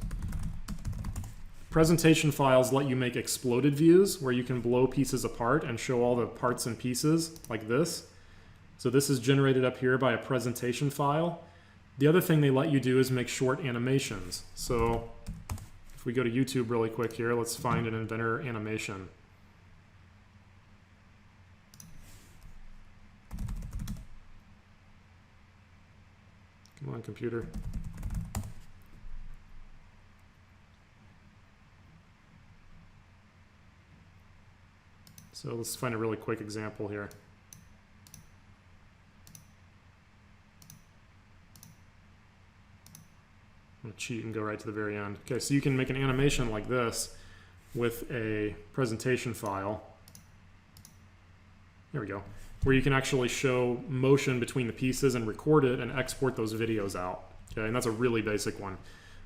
Presentation files let you make exploded views where you can blow pieces apart and show all the parts and pieces like this. So this is generated up here by a presentation file. The other thing they let you do is make short animations. So if we go to YouTube really quick here, let's find an Inventor animation. Come on, computer. So let's find a really quick example here. I'm going to cheat and go right to the very end. Okay, so you can make an animation like this with a presentation file. There we go. Where you can actually show motion between the pieces and record it and export those videos out. Okay, and that's a really basic one.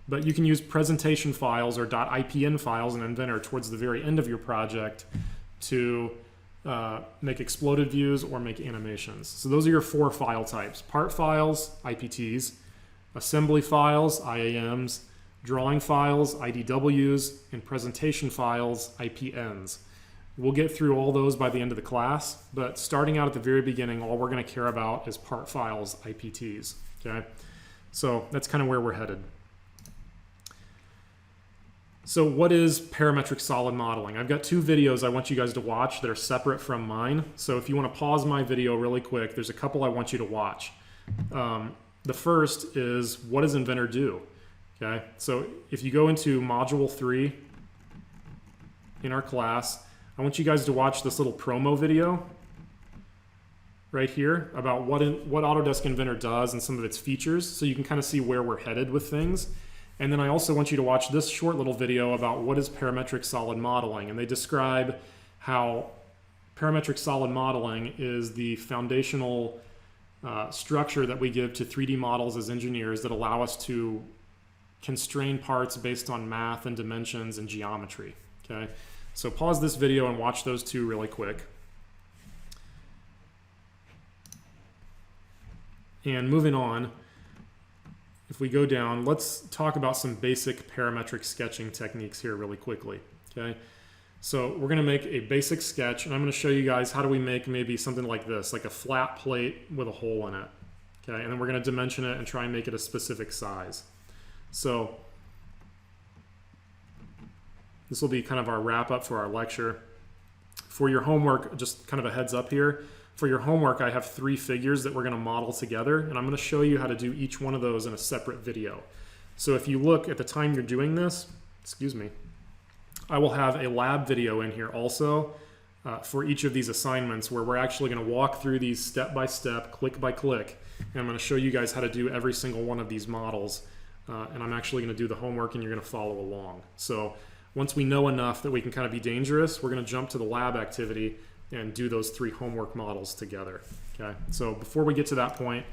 But you can use presentation files or .ipn files in Inventor towards the very end of your project to make exploded views or make animations. So those are your 4 file types. Part files, IPTs, assembly files, IAMs, drawing files, IDWs, and presentation files, IPNs. We'll get through all those by the end of the class, but starting out at the very beginning, all we're going to care about is part files, IPTs. Okay, so that's kind of where we're headed. So what is parametric solid modeling? I've got two videos I want you guys to watch that are separate from mine. So if you want to pause my video really quick, there's a couple I want you to watch. The first is, what does Inventor do? Okay, so if you go into Module 3 in our class, I want you guys to watch this little promo video right here about what Autodesk Inventor does and some of its features, so you can kind of see where we're headed with things. And then I also want you to watch this short little video about what is parametric solid modeling. And they describe how parametric solid modeling is the foundational structure that we give to 3D models as engineers that allow us to constrain parts based on math and dimensions and geometry. Okay, so pause this video and watch those two really quick. And moving on, if we go down, let's talk about some basic parametric sketching techniques here really quickly. Okay, so we're going to make a basic sketch, and I'm going to show you guys how do we make maybe something like this, like a flat plate with a hole in it. Okay, and then we're going to dimension it and try and make it a specific size. So this will be kind of our wrap up for our lecture. For your homework, just kind of a heads up here. For your homework, I have 3 figures that we're going to model together, and I'm going to show you how to do each one of those in a separate video. So if you look at the time you're doing this, excuse me, I will have a lab video in here also for each of these assignments where we're actually going to walk through these step by step, click by click, and I'm going to show you guys how to do every single one of these models. And I'm actually going to do the homework and you're going to follow along. So once we know enough that we can kind of be dangerous, we're going to jump to the lab activity and do those 3 homework models together. Okay, so before we get to that point,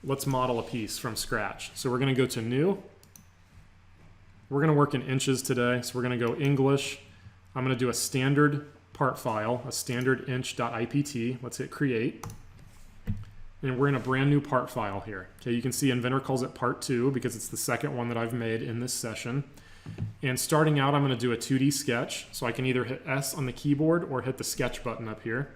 let's model a piece from scratch. So we're going to go to New. We're going to work in inches today, so we're going to go English. I'm going to do a standard part file, a standard inch.ipt. Let's hit Create. And we're in a brand new part file here. Okay, you can see Inventor calls it Part 2 because it's the second one that I've made in this session. And starting out, I'm going to do a 2D sketch. So I can either hit S on the keyboard or hit the sketch button up here.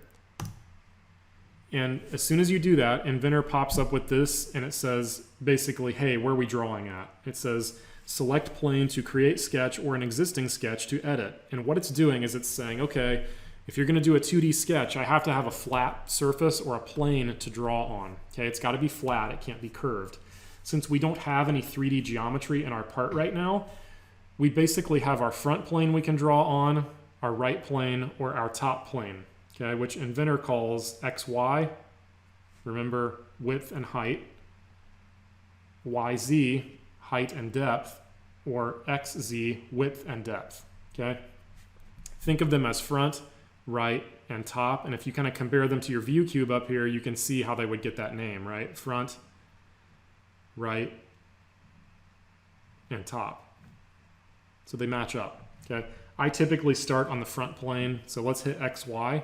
And as soon as you do that, Inventor pops up with this and it says basically, hey, where are we drawing at? It says select plane to create sketch or an existing sketch to edit. And what it's doing is it's saying, okay, if you're going to do a 2D sketch, I have to have a flat surface or a plane to draw on. Okay, it's got to be flat, it can't be curved. Since we don't have any 3D geometry in our part right now, we basically have our front plane we can draw on, our right plane, or our top plane, okay, which Inventor calls XY, remember width and height, YZ, height and depth, or XZ, width and depth, okay? Think of them as front, right, and top, and if you kind of compare them to your view cube up here, you can see how they would get that name, right? Front, right, and top. So they match up, okay? I typically start on the front plane, so let's hit XY.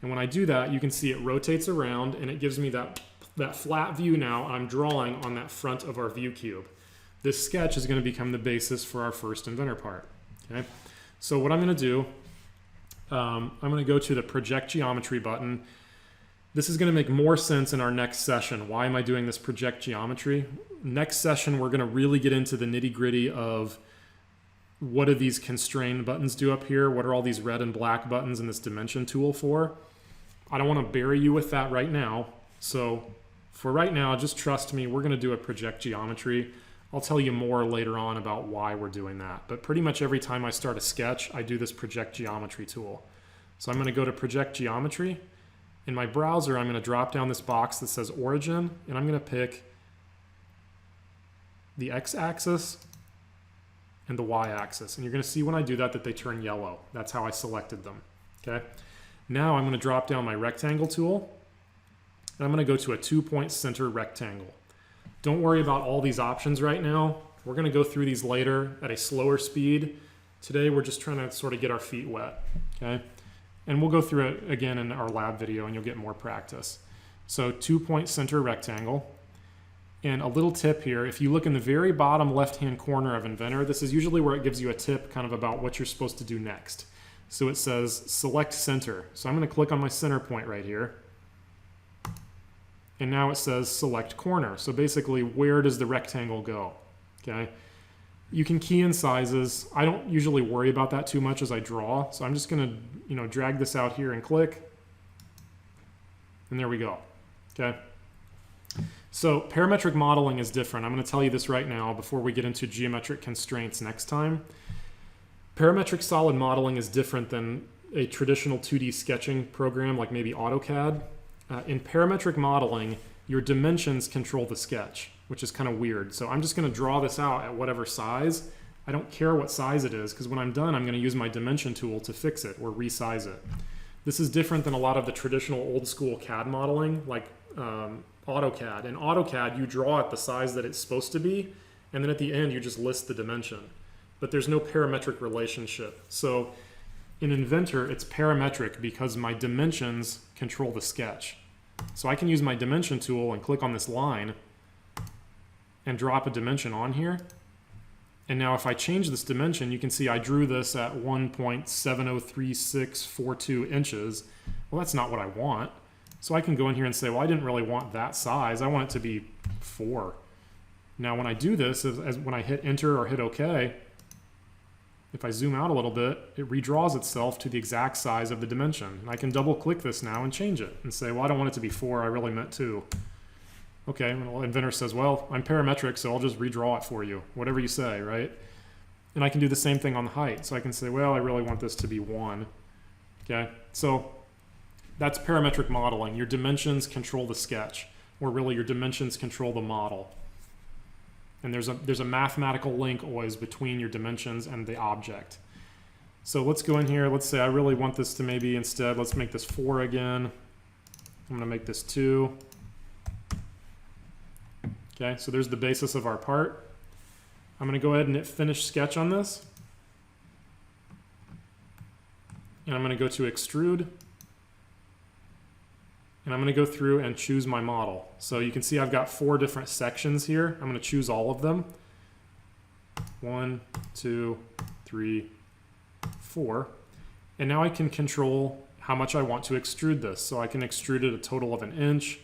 And when I do that, you can see it rotates around and it gives me that flat view now. I'm drawing on that front of our view cube. This sketch is going to become the basis for our first Inventor part, okay? So what I'm going to do, I'm going to go to the Project Geometry button. This is going to make more sense in our next session. Why am I doing this Project Geometry? Next session, we're going to really get into the nitty-gritty of what do these constrain buttons do up here? What are all these red and black buttons in this dimension tool for? I don't want to bury you with that right now. So for right now, just trust me, we're going to do a Project Geometry. I'll tell you more later on about why we're doing that. But pretty much every time I start a sketch, I do this Project Geometry tool. So I'm going to go to Project Geometry. In my browser, I'm going to drop down this box that says Origin, and I'm going to pick the X-axis and the Y-axis. And you're going to see when I do that they turn yellow. That's how I selected them. Okay. Now I'm going to drop down my rectangle tool, and I'm going to go to a 2-point center rectangle. Don't worry about all these options right now. We're going to go through these later at a slower speed. Today we're just trying to sort of get our feet wet. Okay. And we'll go through it again in our lab video and you'll get more practice. So 2-point center rectangle. And a little tip here, if you look in the very bottom left-hand corner of Inventor, this is usually where it gives you a tip kind of about what you're supposed to do next. So it says select center. So I'm going to click on my center point right here. And now it says select corner. So basically, where does the rectangle go? Okay. You can key in sizes. I don't usually worry about that too much as I draw. So I'm just going to, drag this out here and click. And there we go. Okay. So parametric modeling is different. I'm going to tell you this right now before we get into geometric constraints next time. Parametric solid modeling is different than a traditional 2D sketching program like maybe AutoCAD. In parametric modeling, your dimensions control the sketch, which is kind of weird. So I'm just going to draw this out at whatever size. I don't care what size it is, because when I'm done, I'm going to use my dimension tool to fix it or resize it. This is different than a lot of the traditional old school CAD modeling, like AutoCAD. In AutoCAD, you draw at the size that it's supposed to be, and then at the end, you just list the dimension. But there's no parametric relationship. So in Inventor, it's parametric because my dimensions control the sketch. So I can use my dimension tool and click on this line and drop a dimension on here. And now if I change this dimension, you can see I drew this at 1.703642 inches. Well, that's not what I want. So I can go in here and say, well, I didn't really want that size. I want it to be 4. Now when I do this, when I hit enter or hit OK, if I zoom out a little bit, it redraws itself to the exact size of the dimension. And I can double click this now and change it and say, well, I don't want it to be 4, I really meant 2. Okay, well, Inventor says, well, I'm parametric, so I'll just redraw it for you, whatever you say, right? And I can do the same thing on the height. So I can say, well, I really want this to be 1. Okay, so that's parametric modeling. Your dimensions control the sketch, or really your dimensions control the model. And there's a mathematical link always between your dimensions and the object. So let's go in here. Let's say I really want this to maybe instead, let's make this 4 again. I'm going to make this 2. Okay, so there's the basis of our part. I'm going to go ahead and hit finish sketch on this. And I'm going to go to extrude. And I'm going to go through and choose my model. So you can see I've got 4 different sections here. I'm going to choose all of them. 1, 2, 3, 4. And now I can control how much I want to extrude this. So I can extrude it a total of 1 inch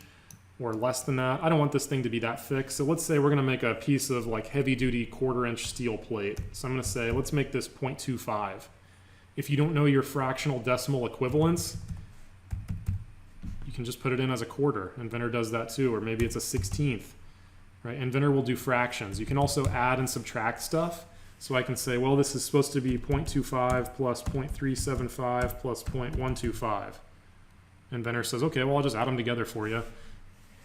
or less than that. I don't want this thing to be that thick. So let's say we're going to make a piece of like heavy duty 1/4 inch steel plate. So I'm going to say, let's make this 0.25. If you don't know your fractional decimal equivalents, you can just put it in as a 1/4. Inventor does that too, or maybe it's a 1/16, right? Inventor will do fractions. You can also add and subtract stuff. So I can say, well, this is supposed to be 0.25 plus 0.375 plus 0.125. Inventor says, okay, well, I'll just add them together for you.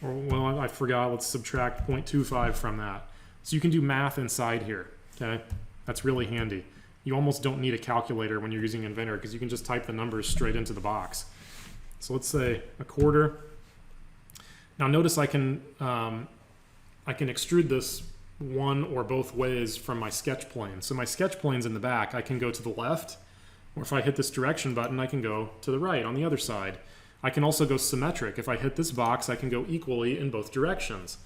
Or, well, I forgot, let's subtract 0.25 from that. So you can do math inside here, okay? That's really handy. You almost don't need a calculator when you're using Inventor because you can just type the numbers straight into the box. So let's say 1/4. Now notice I can extrude this one or both ways from my sketch plane. So my sketch plane's in the back. I can go to the left, or if I hit this direction button, I can go to the right on the other side. I can also go symmetric. If I hit this box, I can go equally in both directions.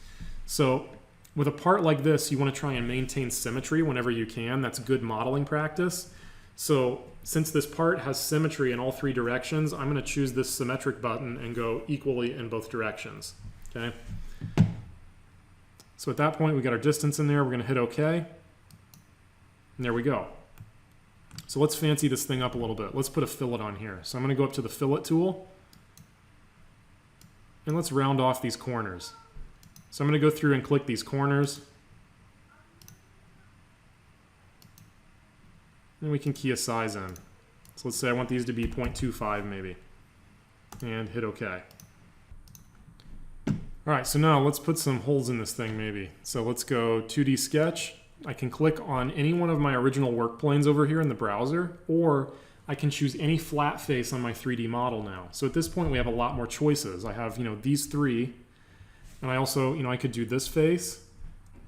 So with a part like this, you want to try and maintain symmetry whenever you can. That's good modeling practice. So since this part has symmetry in all 3 directions, I'm going to choose this symmetric button and go equally in both directions. Okay. So at that point, we got our distance in there. We're going to hit OK. And there we go. So let's fancy this thing up a little bit. Let's put a fillet on here. So I'm going to go up to the fillet tool. And let's round off these corners. So I'm going to go through and click these corners. And we can key a size in. So let's say I want these to be 0.25 maybe. And hit OK. All right, so now let's put some holes in this thing maybe. So let's go 2D sketch. I can click on any one of my original work planes over here in the browser, or I can choose any flat face on my 3D model now. So at this point we have a lot more choices. I have, these 3, and I also, I could do this face.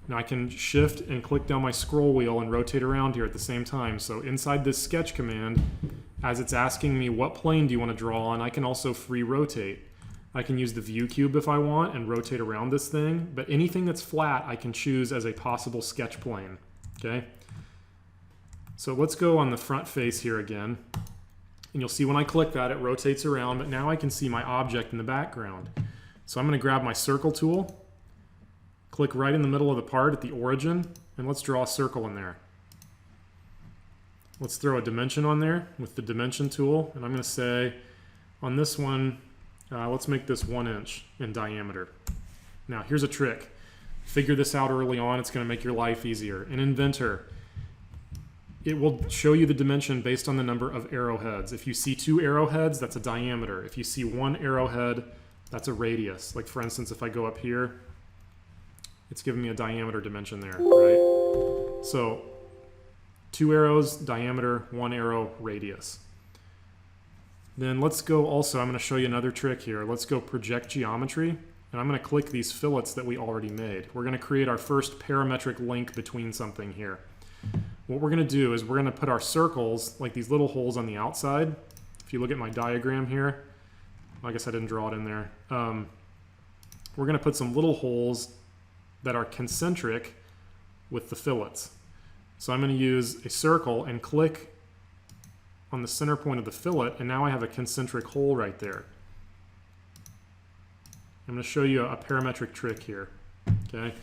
Now I can shift and click down my scroll wheel and rotate around here at the same time. So inside this sketch command, as it's asking me what plane do you want to draw on, I can also free rotate. I can use the view cube if I want and rotate around this thing, but anything that's flat I can choose as a possible sketch plane, okay? So let's go on the front face here again. And you'll see when I click that, it rotates around, but now I can see my object in the background. So I'm going to grab my circle tool, click right in the middle of the part at the origin, and let's draw a circle in there. Let's throw a dimension on there with the dimension tool, and I'm going to say on this one, let's make this 1 inch in diameter. Now here's a trick. Figure this out early on, it's going to make your life easier. In Inventor, it will show you the dimension based on the number of arrowheads. If you see 2 arrowheads, that's a diameter. If you see 1 arrowhead, that's a radius. Like for instance, if I go up here, it's giving me a diameter dimension there, right? So 2 arrows, diameter, 1 arrow, radius. Then let's go also, I'm going to show you another trick here. Let's go project geometry, and I'm going to click these fillets that we already made. We're going to create our first parametric link between something here. What we're going to do is we're going to put our circles, like these little holes on the outside. If you look at my diagram here, I guess I didn't draw it in there. We're going to put some little holes that are concentric with the fillets. So I'm going to use a circle and click on the center point of the fillet, and now I have a concentric hole right there. I'm going to show you a parametric trick here. Okay,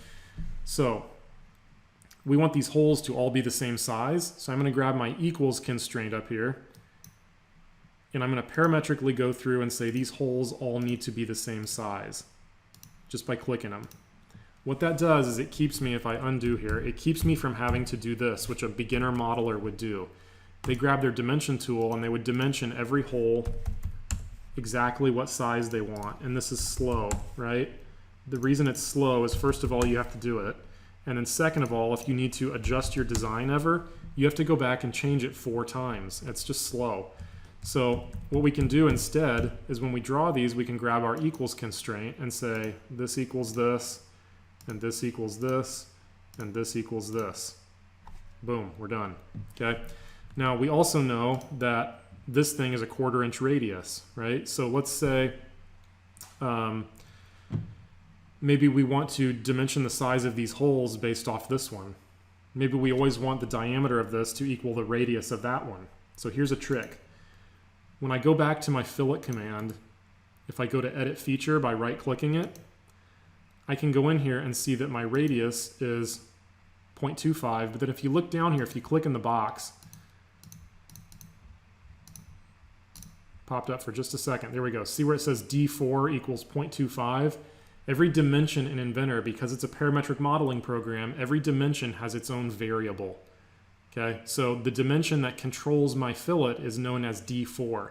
so we want these holes to all be the same size, so I'm going to grab my equals constraint up here, and I'm going to parametrically go through and say these holes all need to be the same size, just by clicking them. What that does is it keeps me, if I undo here, it keeps me from having to do this, which a beginner modeler would do. They grab their dimension tool and they would dimension every hole exactly what size they want, and this is slow, right? The reason it's slow is, first of all, you have to do it. And then second of all, if you need to adjust your design ever, you have to go back and change it 4 times. It's just slow. So what we can do instead is when we draw these, we can grab our equals constraint and say this equals this, and this equals this, and this equals this. Boom, we're done. Okay. Now we also know that this thing is a 1/4 inch radius, right? So let's say maybe we want to dimension the size of these holes based off this one. Maybe we always want the diameter of this to equal the radius of that one. So here's a trick. When I go back to my fillet command, if I go to edit feature by right-clicking it, I can go in here and see that my radius is 0.25, but then if you look down here, if you click in the box, popped up for just a second, there we go. See where it says D4 equals 0.25? Every dimension in Inventor, because it's a parametric modeling program, every dimension has its own variable. Okay, so the dimension that controls my fillet is known as D4.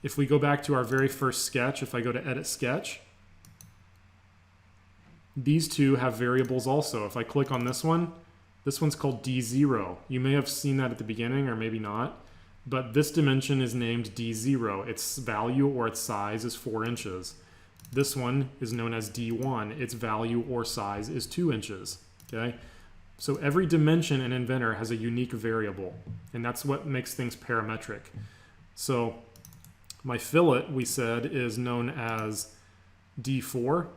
If we go back to our very first sketch, if I go to edit sketch, these two have variables also. If I click on this one's called D0. You may have seen that at the beginning or maybe not, but this dimension is named D0. Its value or its size is 4 inches. This one is known as D1. Its value or size is 2 inches. Okay, so every dimension in Inventor has a unique variable, and that's what makes things parametric. So my fillet, we said, is known as D4.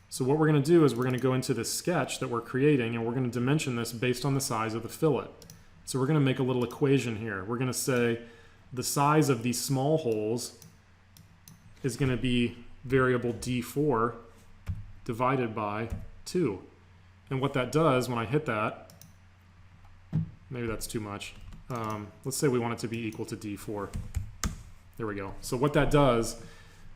So what we're going to do is we're going to go into this sketch that we're creating, and we're going to dimension this based on the size of the fillet. So we're going to make a little equation here. We're going to say the size of these small holes is going to be variable D4 divided by 2. And what that does when I hit that, maybe that's too much. Let's say we want it to be equal to D4. There we go. So what that does,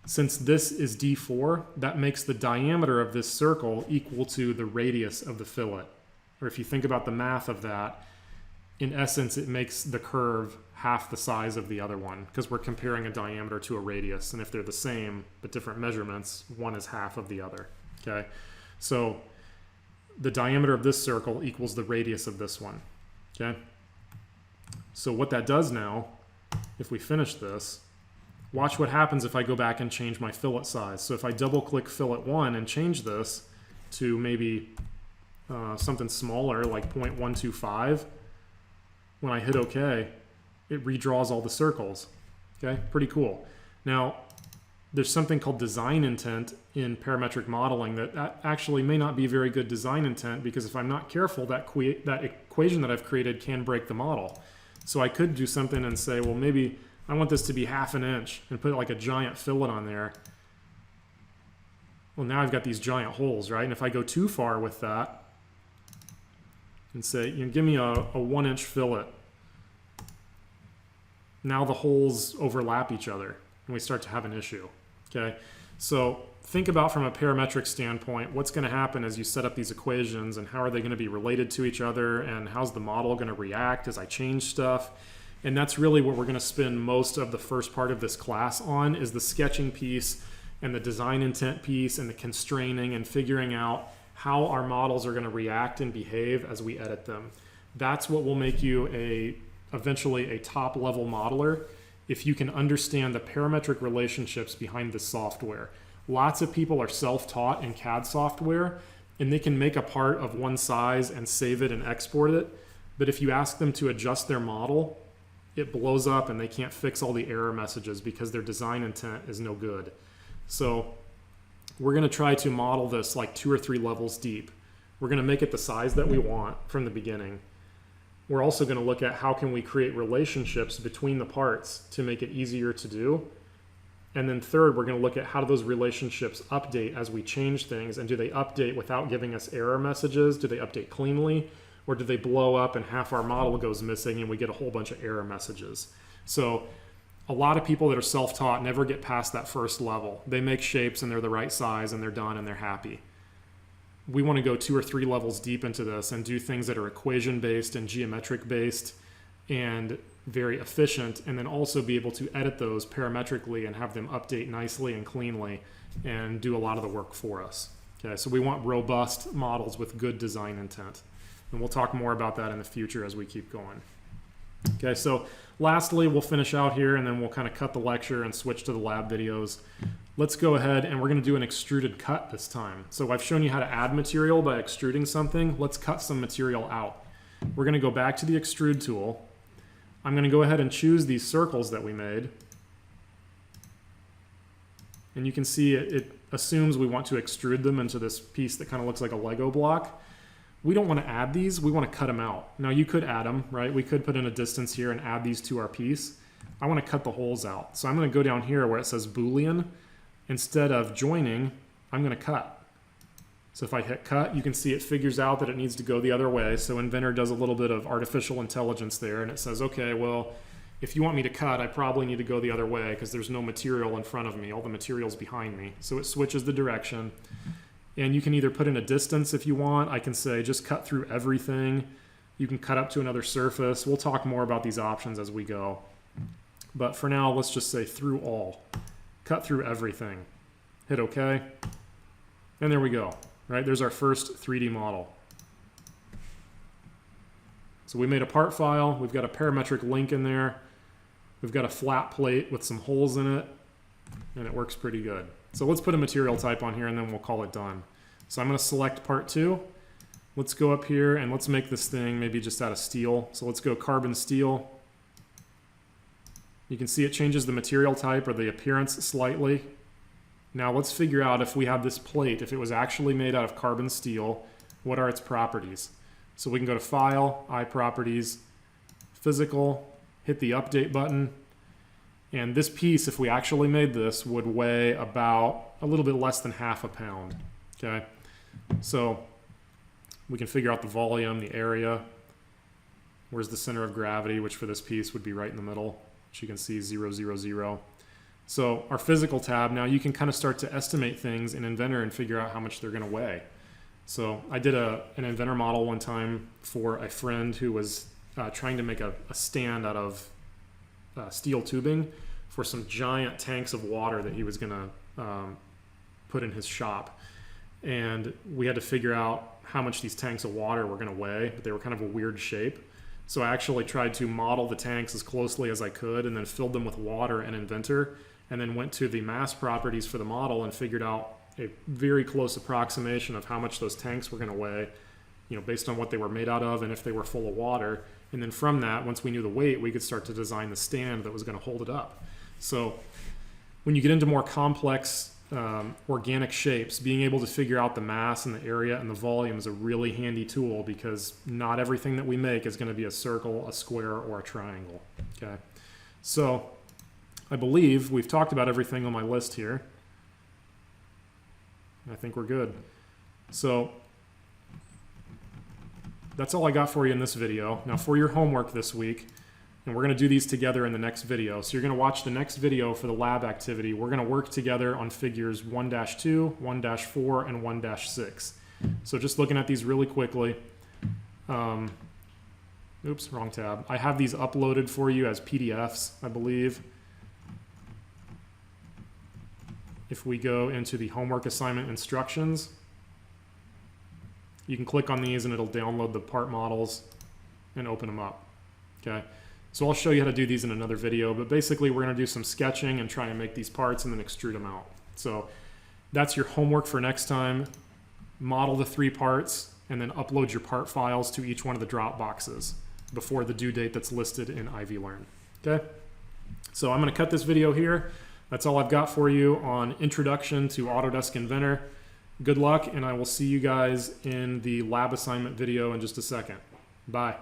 since this is D4, that makes the diameter of this circle equal to the radius of the fillet. Or if you think about the math of that, in essence, it makes the curve half the size of the other one, because we're comparing a diameter to a radius, and if they're the same but different measurements, one is half of the other. Okay, so the diameter of this circle equals the radius of this one. Okay, so what that does now, if we finish this, watch what happens if I go back and change my fillet size. So if I double click fillet 1 and change this to maybe something smaller like 0.125, when I hit OK, it redraws all the circles. Okay, pretty cool. Now, there's something called design intent in parametric modeling that actually may not be very good design intent, because if I'm not careful, that equation that I've created can break the model. So I could do something and say, well, maybe I want this to be 1/2 inch and put like a giant fillet on there. Well, now I've got these giant holes, right? And if I go too far with that and say, give me a 1-inch fillet, now the holes overlap each other and we start to have an issue, okay? So think about, from a parametric standpoint, what's going to happen as you set up these equations, and how are they going to be related to each other, and how's the model going to react as I change stuff. And that's really what we're going to spend most of the first part of this class on, is the sketching piece and the design intent piece and the constraining and figuring out how our models are going to react and behave as we edit them. That's what will make you eventually a top level modeler, if you can understand the parametric relationships behind the software. Lots of people are self-taught in CAD software, and they can make a part of one size and save it and export it. But if you ask them to adjust their model, it blows up and they can't fix all the error messages because their design intent is no good. So we're going to try to model this like 2 or 3 levels deep. We're going to make it the size that we want from the beginning. We're also going to look at how can we create relationships between the parts to make it easier to do. And then third, we're going to look at how do those relationships update as we change things, and do they update without giving us error messages? Do they update cleanly? Or do they blow up and half our model goes missing and we get a whole bunch of error messages? So a lot of people that are self-taught never get past that first level. They make shapes and they're the right size and they're done and they're happy. We want to go 2 or 3 levels deep into this and do things that are equation-based and geometric-based and very efficient, and then also be able to edit those parametrically and have them update nicely and cleanly and do a lot of the work for us. Okay, so we want robust models with good design intent. And we'll talk more about that in the future as we keep going. Okay, so lastly, we'll finish out here and then we'll kind of cut the lecture and switch to the lab videos. Let's go ahead and we're going to do an extruded cut this time. So I've shown you how to add material by extruding something. Let's cut some material out. We're going to go back to the extrude tool. I'm going to go ahead and choose these circles that we made. And you can see it assumes we want to extrude them into this piece that kind of looks like a Lego block. We don't want to add these, we want to cut them out. Now you could add them, right? We could put in a distance here and add these to our piece. I want to cut the holes out. So I'm going to go down here where it says Boolean. Instead of joining, I'm going to cut. So if I hit cut, you can see it figures out that it needs to go the other way. So Inventor does a little bit of artificial intelligence there, and it says, okay, well, if you want me to cut, I probably need to go the other way because there's no material in front of me. All the material's behind me. So it switches the direction. And you can either put in a distance if you want. I can say just cut through everything. You can cut up to another surface. We'll talk more about these options as we go. But for now, let's just say through all. Cut through everything. Hit OK. And there we go. Right? There's our first 3D model. So we made a part file. We've got a parametric link in there. We've got a flat plate with some holes in it. And it works pretty good. So let's put a material type on here and then we'll call it done. So I'm going to select part 2. Let's go up here and let's make this thing maybe just out of steel. So let's go carbon steel. You can see it changes the material type or the appearance slightly. Now let's figure out if we have this plate, if it was actually made out of carbon steel, what are its properties? So we can go to File, iProperties, Physical, hit the Update button. And this piece, if we actually made this, would weigh about a little bit less than ½ a pound. Okay, so we can figure out the volume, the area. Where's the center of gravity, which for this piece would be right in the middle. Which you can see 0, 0, 0. So our physical tab, now you can kind of start to estimate things in Inventor and figure out how much they're going to weigh. So I did an Inventor model one time for a friend who was trying to make a stand out of steel tubing for some giant tanks of water that he was going to put in his shop. And we had to figure out how much these tanks of water were going to weigh, but they were kind of a weird shape. So I actually tried to model the tanks as closely as I could and then filled them with water in Inventor, and then went to the mass properties for the model and figured out a very close approximation of how much those tanks were going to weigh, based on what they were made out of and if they were full of water. And then from that, once we knew the weight, we could start to design the stand that was going to hold it up. So when you get into more complex organic shapes, being able to figure out the mass and the area and the volume is a really handy tool, because not everything that we make is going to be a circle, a square, or a triangle. Okay, so I believe we've talked about everything on my list here. I think we're good. So that's all I got for you in this video. Now for your homework this week, and we're going to do these together in the next video. So you're going to watch the next video for the lab activity. We're going to work together on figures 1-2, 1-4, and 1-6. So just looking at these really quickly. Oops, wrong tab. I have these uploaded for you as PDFs, I believe. If we go into the homework assignment instructions, you can click on these and it'll download the part models and open them up. Okay. So I'll show you how to do these in another video, but basically we're going to do some sketching and try and make these parts and then extrude them out. So that's your homework for next time. Model the 3 parts and then upload your part files to each one of the drop boxes before the due date that's listed in Ivy Learn. Okay? So I'm going to cut this video here. That's all I've got for you on Introduction to Autodesk Inventor. Good luck, and I will see you guys in the lab assignment video in just a second. Bye.